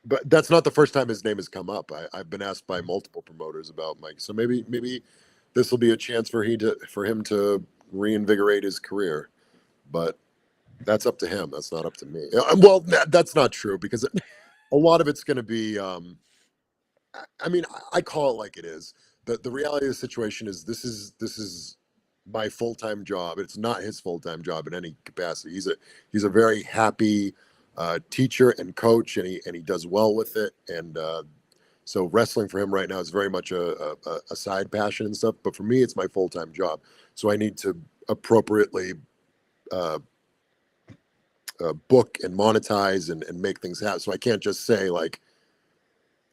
but that's not the first time his name has come up. I've been asked by multiple promoters about Mike, so maybe this will be a chance for him to reinvigorate his career. But that's up to him. That's not up to me. Well, that's not true because a lot of it's going to be. I mean, I call it like it is. The reality of the situation is this is my full time job. It's not his full time job in any capacity. He's a very happy teacher and coach, and he does well with it. And so wrestling for him right now is very much a side passion and stuff. But for me, it's my full time job. So I need to appropriately uh, book and monetize and make things happen. So I can't just say like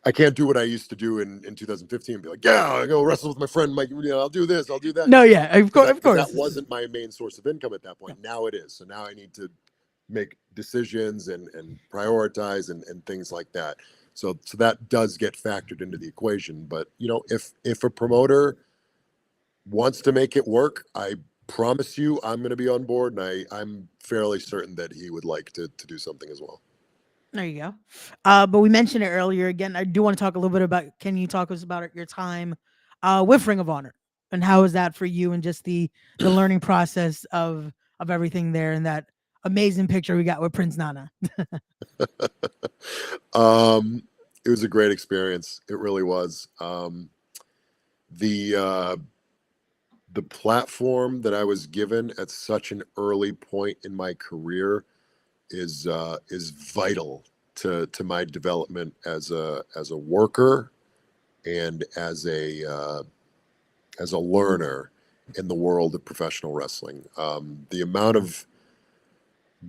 I can't do what I used to do in 2015 and be like, yeah, I go wrestle with my friend Mike. I'll do this, I'll do that. No, yeah, of course, of Because course. that wasn't my main source of income at that point. Now it is. So now I need to make decisions and prioritize and things like that. So that does get factored into the equation. But if a promoter wants to make it work, I promise you I'm going to be on board, and I'm fairly certain that he would like to do something as well. There you go. But we mentioned it earlier. Again, I do want to talk a little bit about. Can you talk to us about your time with Ring of Honor and how is that for you and just the learning process of everything there and that amazing picture we got with Prince Nana. It was a great experience. It really was. The the platform that I was given at such an early point in my career is vital to my development as a worker and as a learner in the world of professional wrestling. The amount of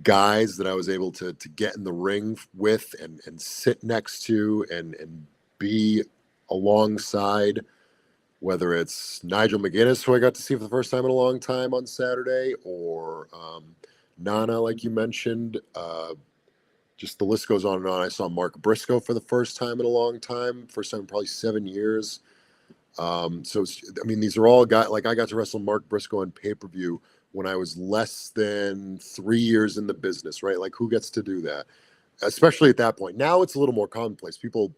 guys that I was able to get in the ring with and sit next to and be alongside, whether it's Nigel McGuinness, who I got to see for the first time in a long time on Saturday, or Nana, like you mentioned. Just the list goes on and on. I saw Mark Briscoe for the first time in a long time, first time in probably 7 years. I mean, these are all guys, like I got to wrestle Mark Briscoe on pay-per-view when I was less than 3 years in the business, right? Like who gets to do that? Especially at that point. Now it's a little more commonplace. People,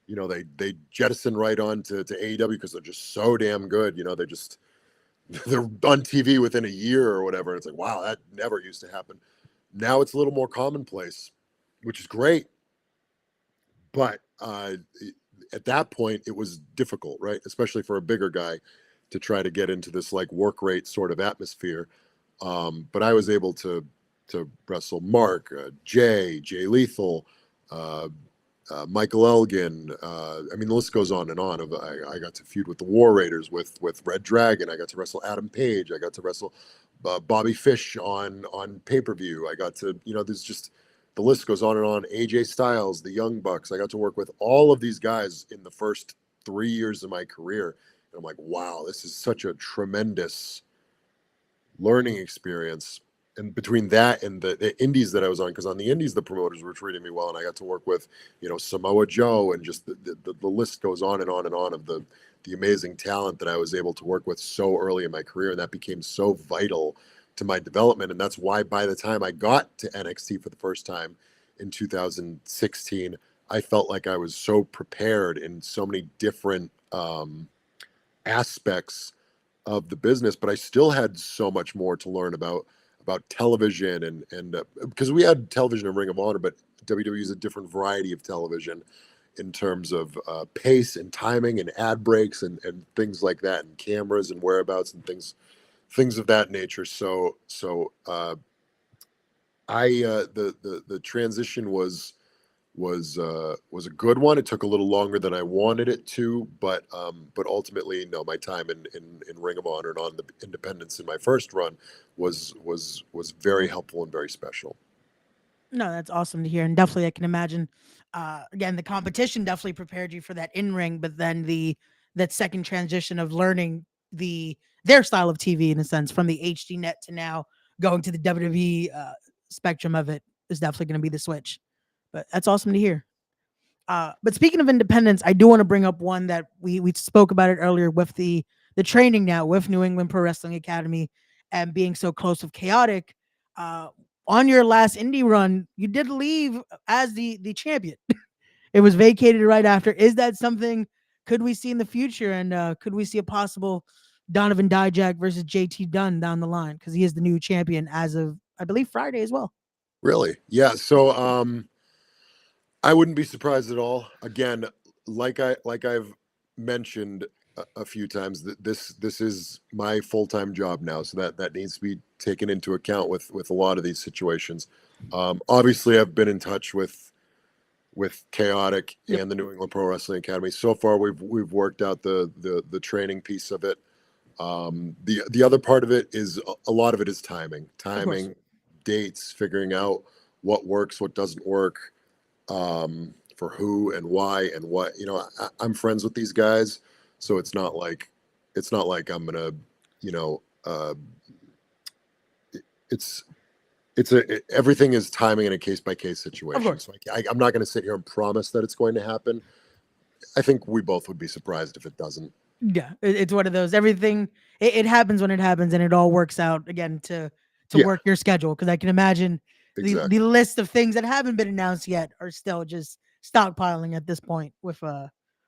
they jettison right on to AEW because they're just so damn good. They're on TV within a year or whatever. And it's like, wow, that never used to happen. Now it's a little more commonplace, which is great. But at that point, it was difficult, right? Especially for a bigger guy to try to get into this like work rate sort of atmosphere. But I was able to wrestle Mark, Jay Lethal, Michael Elgin. I mean, the list goes on and on. I got to feud with the War Raiders, with Red Dragon. I got to wrestle Adam Page. I got to wrestle Bobby Fish on pay-per-view. I got to, there's just the list goes on and on. AJ Styles, the Young Bucks. I got to work with all of these guys in the first 3 years of my career. And I'm like, wow, this is such a tremendous learning experience. And between that and the indies that I was on, because on the indies, the promoters were treating me well. And I got to work with, Samoa Joe, and just the list goes on and on and on of the amazing talent that I was able to work with so early in my career. And that became so vital to my development. And that's why by the time I got to NXT for the first time in 2016, I felt like I was so prepared in so many different aspects of the business, but I still had so much more to learn about television and because we had television in Ring of Honor, but WWE is a different variety of television in terms of pace and timing and ad breaks and things like that, and cameras and whereabouts and things of that nature. So The transition was a good one. It took a little longer than I wanted it to, but ultimately, no. My time in Ring of Honor and on the Independents in my first run was very helpful and very special. No, that's awesome to hear, and definitely I can imagine. Again, the competition definitely prepared you for that in ring, but then that second transition of learning their style of TV in a sense from the HD net to now going to the WWE spectrum of it is definitely going to be the switch. But that's awesome to hear. But speaking of independence, I do want to bring up one that we spoke about it earlier with the training now with New England Pro Wrestling Academy and being so close with Chaotic. Uh, on your last indie run, you did leave as the champion. It was vacated right after. Is that something could we see in the future? And could we see a possible Donovan Dijak versus JT Dunn down the line? Because he is the new champion as of I believe Friday as well. Really? Yeah. So I wouldn't be surprised at all. Again, I've mentioned a few times that this is my full-time job now, so that needs to be taken into account with a lot of these situations. Obviously, I've been in touch with Chaotic Yep. and the New England Pro Wrestling Academy. So far, we've worked out the training piece of it. The other part of it is a lot of it is timing, dates, figuring out what works, what doesn't work, for who and why and what. I'm friends with these guys, so it's not like I'm gonna, you know, it's everything is timing in a case by case Of situation. course. So I'm not going to sit here and promise that it's going to happen. I think we both would be surprised if it doesn't. Yeah, it's one of those. Everything it happens when it happens, and it all works out again to Yeah, work your schedule. Because I can imagine the exactly. list of things that haven't been announced yet are still just stockpiling at this point with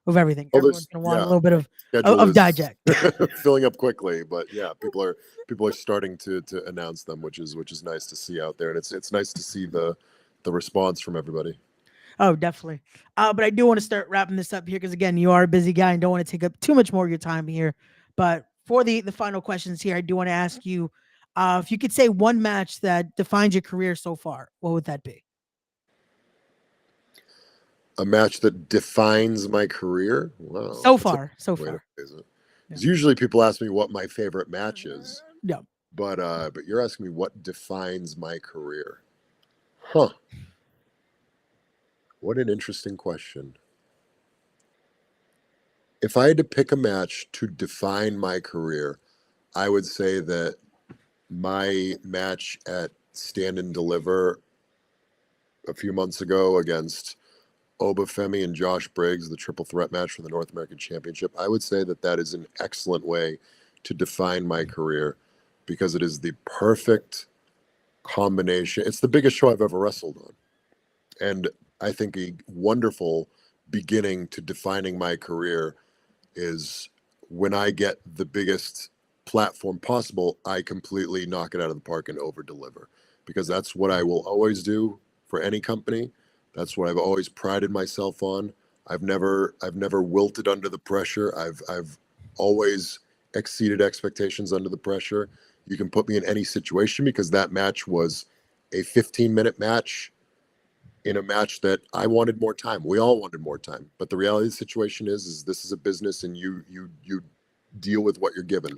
everything. Oh, Everyone's gonna want a yeah, little bit schedule of is digest. filling up quickly, but yeah, people are starting to announce them, which is nice to see out there, and it's nice to see the response from everybody. Oh, definitely. But I do want to start wrapping this up here because again, you are a busy guy and don't want to take up too much more of your time here. But for the final questions here, I do want to ask you if you could say one match that defines your career so far, what would that be? A match that defines my career. Wow, So that's a far, so way to far. phrase it. Yeah. Because usually people ask me what my favorite match is, Yeah. but you're asking me what defines my career. Huh. What an interesting question. If I had to pick a match to define my career, I would say that my match at Stand and Deliver a few months ago against Obafemi and Josh Briggs, the triple threat match for the North American Championship, I would say that is an excellent way to define my career because it is the perfect combination. It's the biggest show I've ever wrestled on. And I think a wonderful beginning to defining my career is when I get the biggest platform possible, I completely knock it out of the park and over deliver because that's what I will always do for any company. That's what I've always prided myself on. I've never wilted under the pressure. I've always exceeded expectations under the pressure. You can put me in any situation because that match was a 15-minute match in a match that I wanted more time. We all wanted more time. But the reality of the situation is this is a business and you deal with what you're given.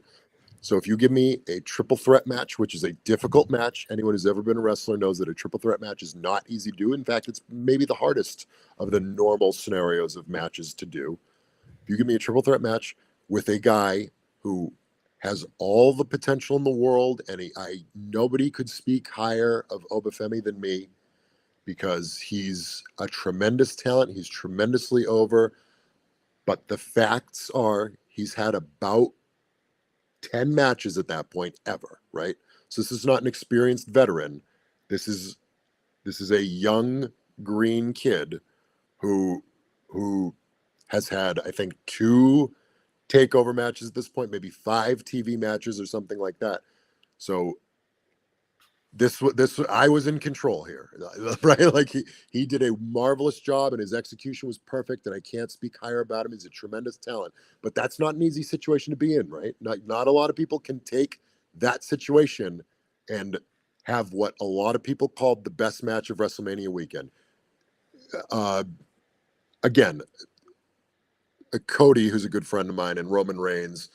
So if you give me a triple threat match, which is a difficult match, anyone who's ever been a wrestler knows that a triple threat match is not easy to do. In fact, it's maybe the hardest of the normal scenarios of matches to do. If you give me a triple threat match with a guy who has all the potential in the world, and nobody could speak higher of Obafemi than me, because he's a tremendous talent. He's tremendously over. But the facts are he's had about 10 matches at that point ever, right? So this is not an experienced veteran. This is a young green kid who has had, I think, 2 takeover matches at this point, maybe 5 TV matches or something like that. So this I was in control here, right? Like he did a marvelous job and his execution was perfect, and I can't speak higher about him. He's a tremendous talent, but that's not an easy situation to be in, right? Not a lot of people can take that situation and have what a lot of people called the best match of WrestleMania weekend. Again, Cody, who's a good friend of mine, and Roman Reigns,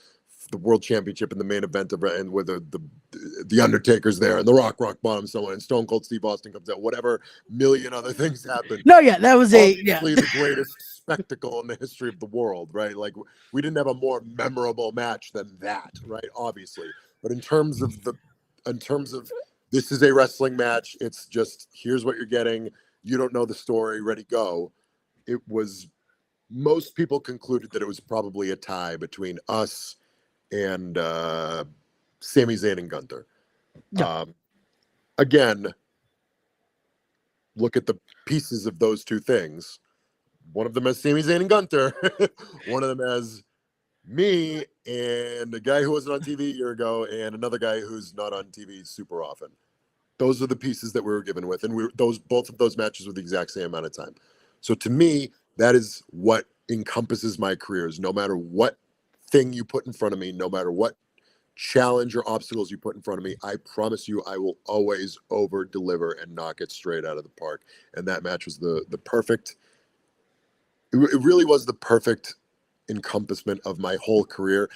the World Championship in the main event of, and with the Undertaker's there, and the Rock bottom someone, and Stone Cold Steve Austin comes out, whatever million other things happen. No, yeah, that was Obviously the greatest spectacle in the history of the world, right? Like, we didn't have a more memorable match than that, right? Obviously, but in terms of this is a wrestling match. It's just, here's what you're getting. You don't know the story. Ready, go. It was. Most people concluded that it was probably a tie between us and Sami Zayn and Gunther. Yeah. Again, look at the pieces of those two things. One of them has Sami Zayn and Gunther. One of them has me and a guy who wasn't on TV a year ago, and another guy who's not on TV super often. Those are the pieces that we were given with, and both of those matches were the exact same amount of time. So to me, that is what encompasses my career. Is no matter what thing you put in front of me, no matter what challenge or obstacles you put in front of me, I promise you I will always over deliver and knock it straight out of the park. And that match was the perfect, it really was the perfect encompassment of my whole career.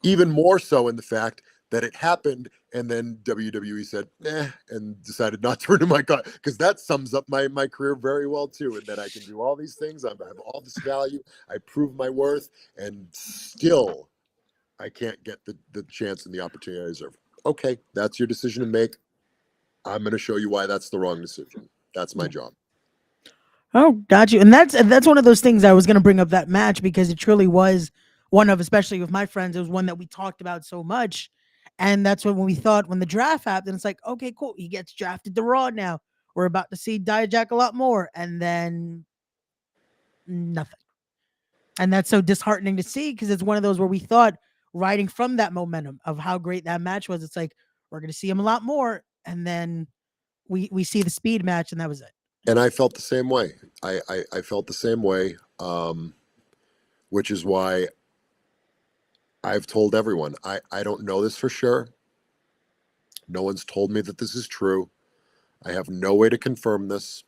Even more so in the fact that it happened and then WWE said, "Nah," and decided not to renew my contract, because that sums up my career very well too, and that I can do all these things, I have all this value, I prove my worth, and still I can't get the chance and the opportunity I deserve. Okay, that's your decision to make. I'm going to show you why that's the wrong decision. That's my job. Oh, got you. And that's one of those things I was going to bring up, that match, because it truly was one of, especially with my friends, it was one that we talked about so much. And that's when we thought, when the draft happened, it's like, okay, cool. He gets drafted to Raw now. We're about to see Dijak a lot more. And then nothing. And that's so disheartening to see, because it's one of those where we thought, riding from that momentum of how great that match was, it's like, we're going to see him a lot more. And then we see the speed match, and that was it. And I felt the same way. I felt the same way, which is why I've told everyone, I don't know this for sure. No one's told me that this is true. I have no way to confirm this.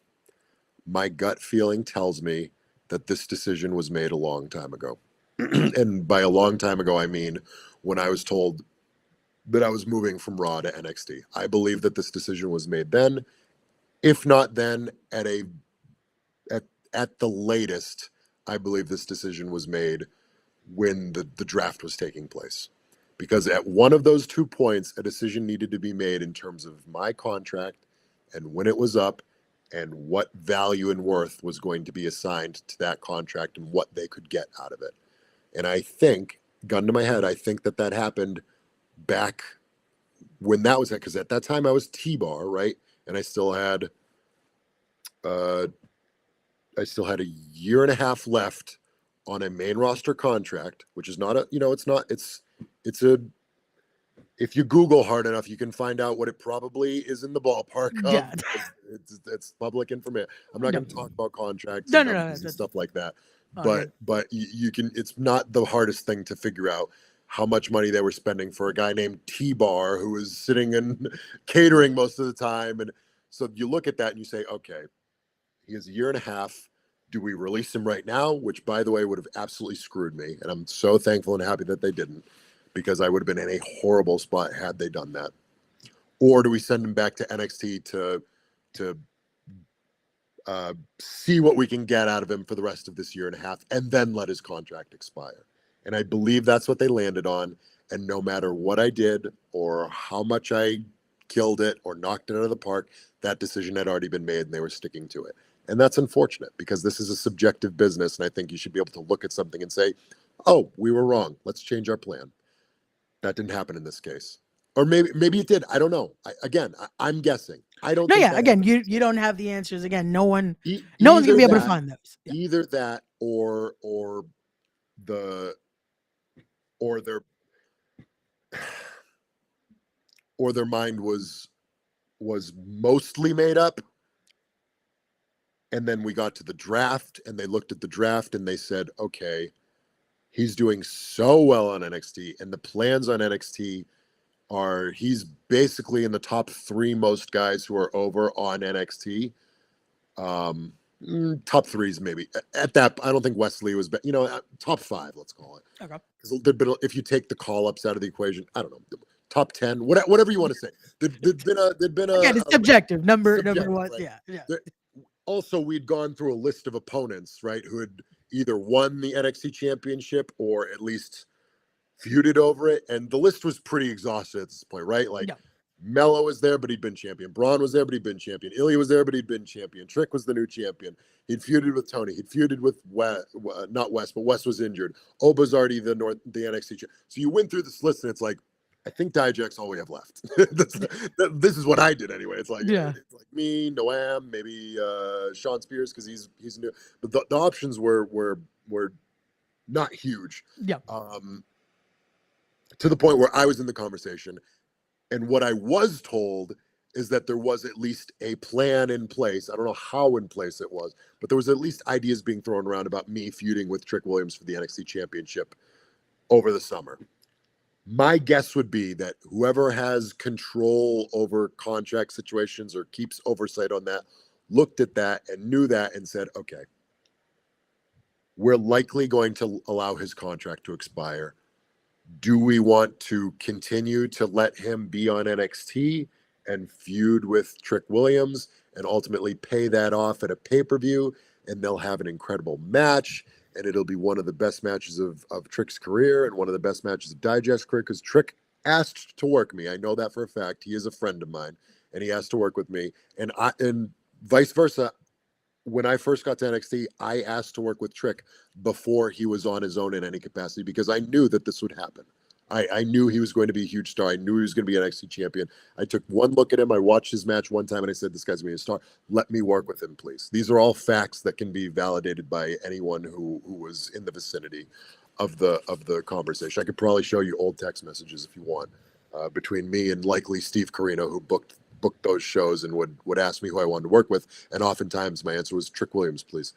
My gut feeling tells me that this decision was made a long time ago. And by a long time ago, I mean when I was told that I was moving from Raw to NXT. I believe that this decision was made then. If not then, at the latest, I believe this decision was made when the draft was taking place. Because at one of those 2 points, a decision needed to be made in terms of my contract and when it was up and what value and worth was going to be assigned to that contract and what they could get out of it. And I think, gun to my head, I think that happened back when that was it. Because at that time I was T-Bar, right? And I still had a year and a half left on a main roster contract, which is not it's a, if you Google hard enough, you can find out what it probably is in the ballpark of. Yeah. It's public information. I'm not going to talk about contracts No, and no, no, numbers and stuff like that. Oh, But you can, it's not the hardest thing to figure out how much money they were spending for a guy named T-Bar who was sitting and catering most of the time. And so you look at that and you say, okay, he has a year and a half. Do we release him right now? Which, by the way, would have absolutely screwed me. And I'm so thankful and happy that they didn't, because I would have been in a horrible spot had they done that. Or do we send him back to NXT to see what we can get out of him for the rest of this year and a half, and then let his contract expire? And I believe that's what they landed on. And no matter what I did or how much I killed it or knocked it out of the park, that decision had already been made and they were sticking to it. And that's unfortunate, because this is a subjective business. And I think you should be able to look at something and say, oh, we were wrong. Let's change our plan. That didn't happen in this case. Or maybe it did. I don't know. I'm guessing. I don't. No, think yeah. that Again, happened. you don't have the answers. Again, no one's Either gonna be able to that- find those. Yeah. Either that, or their mind was mostly made up. And then we got to the draft and they looked at the draft and they said, okay, he's doing so well on NXT and the plans on NXT he's basically in the top 3 most guys who are over on NXT. Top 3s maybe at that. I don't think Wesley was, top 5, let's call it. Okay. Because there'd been, if you take the call ups out of the equation, I don't know, top 10, whatever you want to say. There'd been a Again, it's subjective. Number subjective, one. right? Yeah. Also, we'd gone through a list of opponents, right, who had either won the NXT championship or at least feuded over it. And the list was pretty exhaustive at this point, right? Like, Yeah. Mello was there, but he'd been champion. Braun was there, but he'd been champion. Ilya was there, but he'd been champion. Trick was the new champion. He'd feuded with Tony. He'd feuded with not West, but West was injured. Oba's already the NXT champion. So you went through this list, and it's like, I think Dijak's all we have left. This is what I did anyway. It's like, it's like me, Noam, maybe Sean Spears because he's new. But the options were not huge. Yeah. To the point where I was in the conversation. And what I was told is that there was at least a plan in place. I don't know how in place it was, but there was at least ideas being thrown around about me feuding with Trick Williams for the NXT championship over the summer. My guess would be that whoever has control over contract situations or keeps oversight on that looked at that and knew that and said, okay, we're likely going to allow his contract to expire. Do we want to continue to let him be on NXT and feud with Trick Williams and ultimately pay that off at a pay-per-view, and they'll have an incredible match, and it'll be one of the best matches of Trick's career and one of the best matches of Dijak's career, because Trick asked to work me. I know that for a fact. He is a friend of mine, and he asked to work with me. And vice versa. When I first got to NXT, I asked to work with Trick before he was on his own in any capacity because I knew that this would happen. I knew he was going to be a huge star. I knew he was going to be an NXT champion. I took one look at him. I watched his match one time and I said, this guy's going to be a star. Let me work with him, please. These are all facts that can be validated by anyone who was in the vicinity of the conversation. I could probably show you old text messages if you want between me and likely Steve Carino, who booked those shows and would ask me who I wanted to work with. And oftentimes my answer was Trick Williams, please.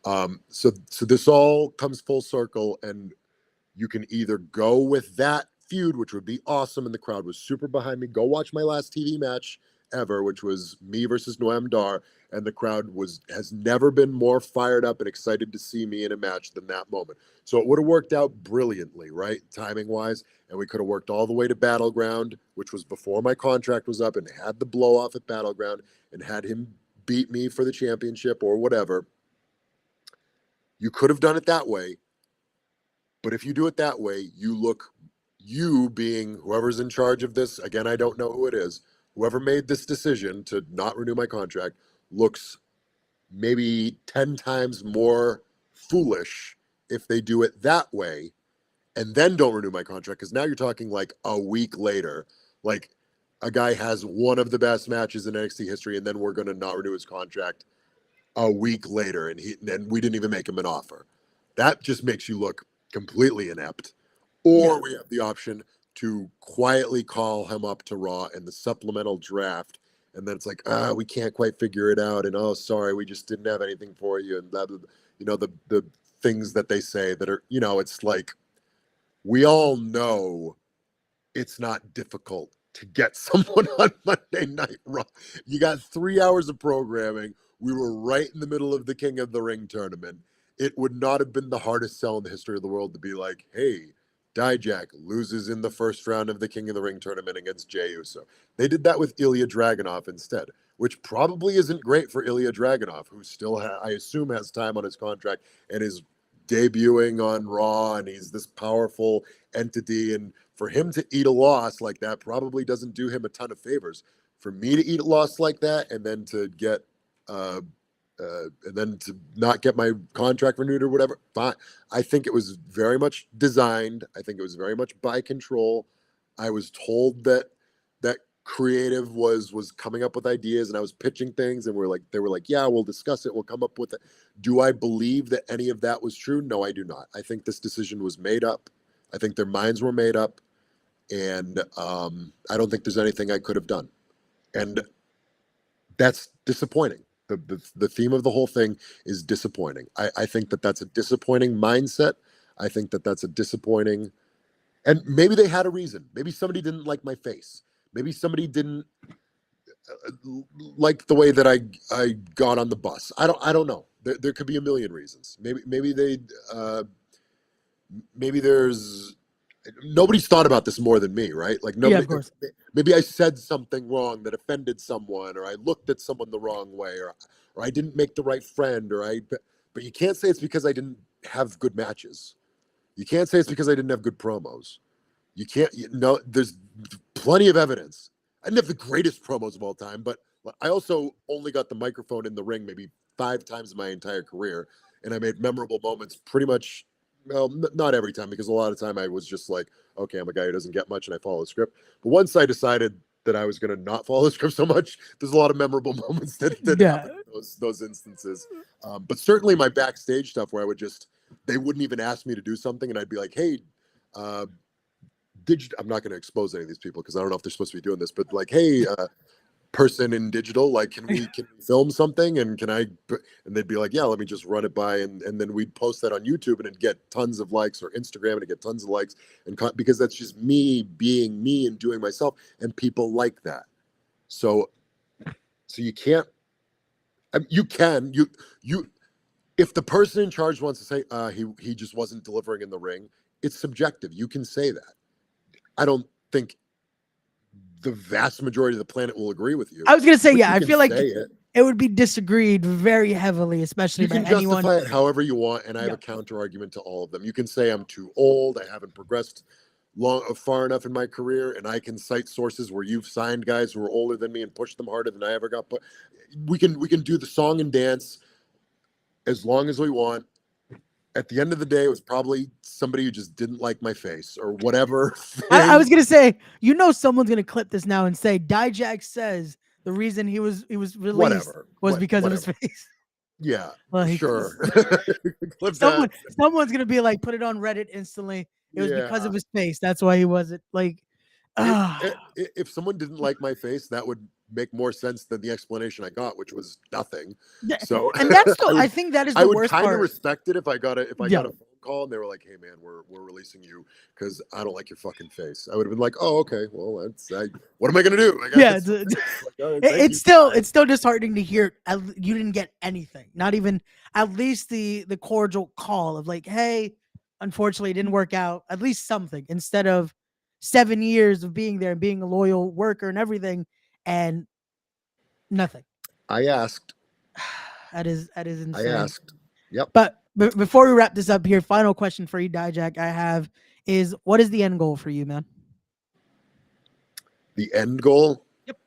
So this all comes full circle, and you can either go with that feud, which would be awesome, and the crowd was super behind me. Go watch my last TV match ever, which was me versus Noam Dar, and the crowd has never been more fired up and excited to see me in a match than that moment. So it would have worked out brilliantly, right, timing-wise, and we could have worked all the way to Battleground, which was before my contract was up, and had the blow-off at Battleground, and had him beat me for the championship or whatever. You could have done it that way, but if you do it that way, you being whoever's in charge of this, again, I don't know who it is, whoever made this decision to not renew my contract looks maybe 10 times more foolish if they do it that way and then don't renew my contract. Because now you're talking like a week later, like a guy has one of the best matches in NXT history, and then we're going to not renew his contract a week later, and we didn't even make him an offer. That just makes you look completely inept. Or we have the option to quietly call him up to Raw in the supplemental draft, and then it's like, we can't quite figure it out, and oh, sorry, we just didn't have anything for you, and blah, blah, blah. The things that they say that are, it's like, we all know it's not difficult to get someone on Monday Night Raw. You got 3 hours of programming. We were right in the middle of the King of the Ring tournament. It would not have been the hardest sell in the history of the world to be like, hey, Dijak loses in the first round of the King of the Ring tournament against Jey Uso. They did that with Ilya Dragunov instead, which probably isn't great for Ilya Dragunov, who still, I assume, has time on his contract and is debuting on Raw, and he's this powerful entity. And for him to eat a loss like that probably doesn't do him a ton of favors. For me to eat a loss like that and then to get and then to not get my contract renewed or whatever, fine. I think it was very much designed. I think it was very much by control. I was told that creative was coming up with ideas, and I was pitching things, and they were like, yeah, we'll discuss it. We'll come up with it. Do I believe that any of that was true? No, I do not. I think this decision was made up. I think their minds were made up, and I don't think there's anything I could have done. And that's disappointing. The theme of the whole thing is disappointing. I think that that's a disappointing mindset. I think that that's a disappointing, And maybe they had a reason. Maybe somebody didn't like my face. Maybe somebody didn't like the way that I got on the bus. I don't know. There could be a million reasons. Maybe they maybe there's nobody's thought about this more than me, right? Like Yeah, nobody. of course. Maybe I said something wrong that offended someone, or I looked at someone the wrong way, or I didn't make the right friend, but you can't say it's because I didn't have good matches. You can't say it's because I didn't have good promos. You can't. No, there's plenty of evidence. I didn't have the greatest promos of all time, but I also only got the microphone in the ring maybe 5 times in my entire career, and I made memorable moments pretty much. Well, not every time, because a lot of time I was just like, okay, I'm a guy who doesn't get much and I follow the script. But once I decided that I was going to not follow the script so much, there's a lot of memorable moments that happen in those instances. But certainly my backstage stuff where I would they wouldn't even ask me to do something, and I'd be like, hey, I'm not going to expose any of these people because I don't know if they're supposed to be doing this, but like, hey, person in digital, like, can we film something, and and they'd be like, yeah, let me just run it by, and then we'd post that on YouTube, and it'd get tons of likes, or Instagram, and it'd get tons of likes, because that's just me being me and doing myself, and people like that. So you can't, if the person in charge wants to say he just wasn't delivering in the ring, it's subjective. You can say that. I don't think the vast majority of the planet will agree with you. I was gonna say, yeah, I feel like it would be disagreed very heavily, especially you by can anyone. justify it however you want, and I have a counter argument to all of them. You can say I'm too old, I haven't progressed far enough in my career, and I can cite sources where you've signed guys who are older than me and pushed them harder than I ever got. But we can do the song and dance as long as we want. At the end of the day, it was probably somebody who just didn't like my face or whatever. I was gonna say, someone's gonna clip this now and say Dijak says the reason he was released was because of his face. Yeah, Like, sure. Someone's gonna be like, put it on Reddit instantly. It was because of his face. That's why he wasn't like. If someone didn't like my face, that would make more sense than the explanation I got, which was nothing. So, and that's I think that is the worst part. I would kind of respect it if I got a phone call and they were like, "Hey man, we're releasing you because I don't like your fucking face." I would have been like, "Oh, okay, well what am I gonna do?" It's still disheartening to hear you didn't get anything, not even at least the cordial call of like, "Hey, unfortunately, it didn't work out." At least something, instead of 7 years of being there and being a loyal worker and everything, and nothing. I asked. That is insane. I asked. Yep. But before we wrap this up here, final question for you, Dijak, I have is, what is the end goal for you, man? The end goal? Yep.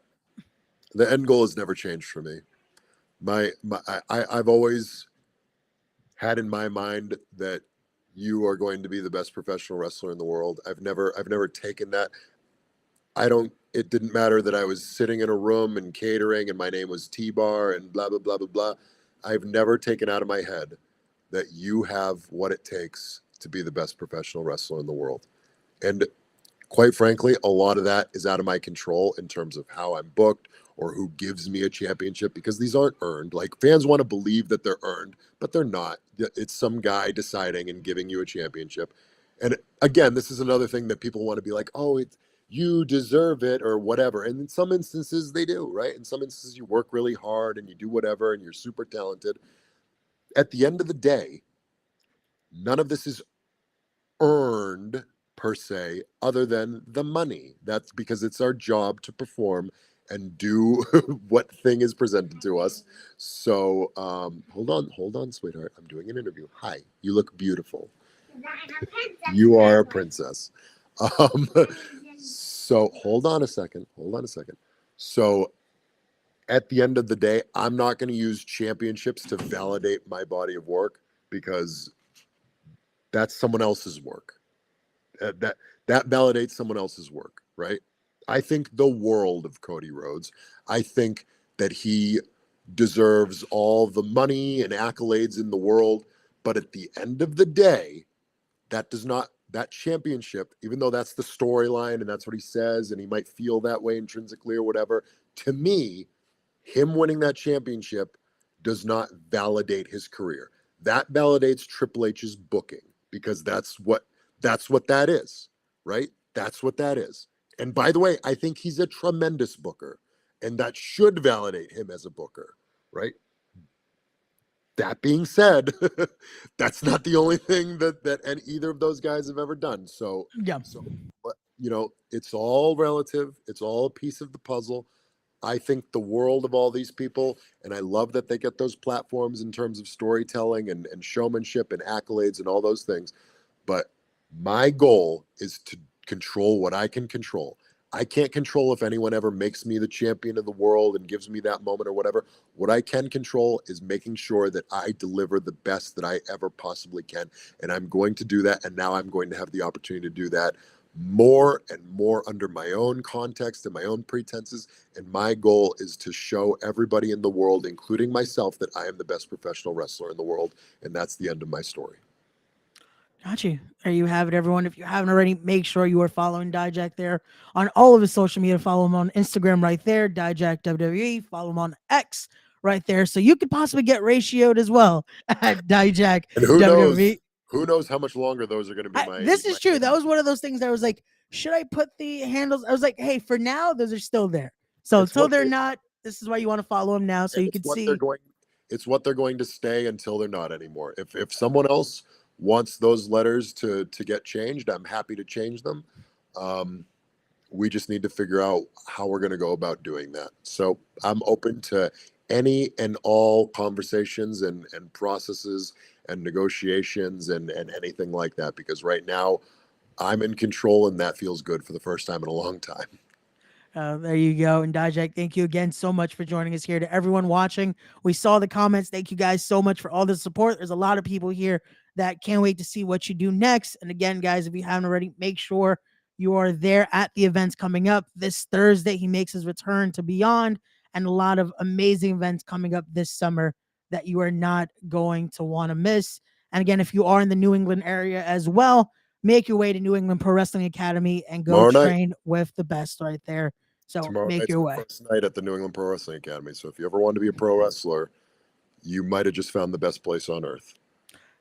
The end goal has never changed for me. I've always had in my mind that you are going to be the best professional wrestler in the world. I've never taken that. It didn't matter that I was sitting in a room and catering and my name was T-Bar and blah, blah, blah, blah, blah. I've never taken out of my head that you have what it takes to be the best professional wrestler in the world. And quite frankly, a lot of that is out of my control in terms of how I'm booked or who gives me a championship, because these aren't earned. Like, fans want to believe that they're earned, but they're not. It's some guy deciding and giving you a championship. And again, this is another thing that people want to be like, oh, you deserve it or whatever. And in some instances they do, right? In some instances you work really hard and you do whatever and you're super talented. At the end of the day, none of this is earned per se, other than the money. That's because it's our job to perform and do what thing is presented to us. So hold on, sweetheart. I'm doing an interview. Hi, you look beautiful. You are a princess. So hold on a second. So at the end of the day, I'm not going to use championships to validate my body of work, because that's someone else's work. That validates someone else's work, right? I think the world of Cody Rhodes. I think that he deserves all the money and accolades in the world. But at the end of the day, that championship, even though that's the storyline and that's what he says, and he might feel that way intrinsically or whatever, to me, him winning that championship does not validate his career. That validates Triple H's booking, because that's what that is. right? That's what that is. And by the way, I think he's a tremendous booker, and that should validate him as a booker, right? That being said, that's not the only thing that and either of those guys have ever done. Yeah. So it's all relative. It's all a piece of the puzzle. I think the world of all these people, and I love that they get those platforms in terms of storytelling and showmanship and accolades and all those things. But my goal is to control what I can control. I can't control if anyone ever makes me the champion of the world and gives me that moment or whatever. What I can control is making sure that I deliver the best that I ever possibly can. And I'm going to do that. And now I'm going to have the opportunity to do that more and more under my own context and my own pretenses. And my goal is to show everybody in the world, including myself, that I am the best professional wrestler in the world. And that's the end of my story. Got you. There you have it, everyone. If you haven't already, make sure you are following Dijak there on all of his social media. Follow him on Instagram right there, Dijak WWE. Follow him on X right there. So you could possibly get ratioed as well at Dijak And WWE. who knows how much longer those are going to be This is my true. That was one of those things that I was like, should I put the handles? I was like, hey, for now, those are still there. So It's until what they're they- not, this is why you want to follow them now so and you can see. it's what they're going to stay until they're not anymore. If someone else wants those letters to get changed, I'm happy to change them. We just need to figure out how we're going to go about doing that. So I'm open to any and all conversations and processes and negotiations and anything like that, because right now I'm in control and that feels good for the first time in a long time. There you go. And Dijak, thank you again so much for joining us here. To everyone watching, we saw the comments. Thank you guys so much for all the support. There's a lot of people here that can't wait to see what you do next. And again, guys, if you haven't already, make sure you are there at the events coming up this Thursday. He makes his return to Beyond, and a lot of amazing events coming up this summer that you are not going to want to miss. And again, if you are in the New England area as well, make your way to New England Pro Wrestling Academy and go Tomorrow night. train with the best right there. So Tomorrow make night's your the way. first night at the New England Pro Wrestling Academy. So if you ever want to be a pro wrestler, you might have just found the best place on earth.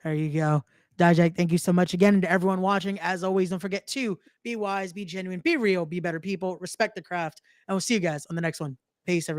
There you go. Dijak, thank you so much again. And to everyone watching, as always, don't forget to be wise, be genuine, be real, be better people, respect the craft. And we'll see you guys on the next one. Peace, everyone.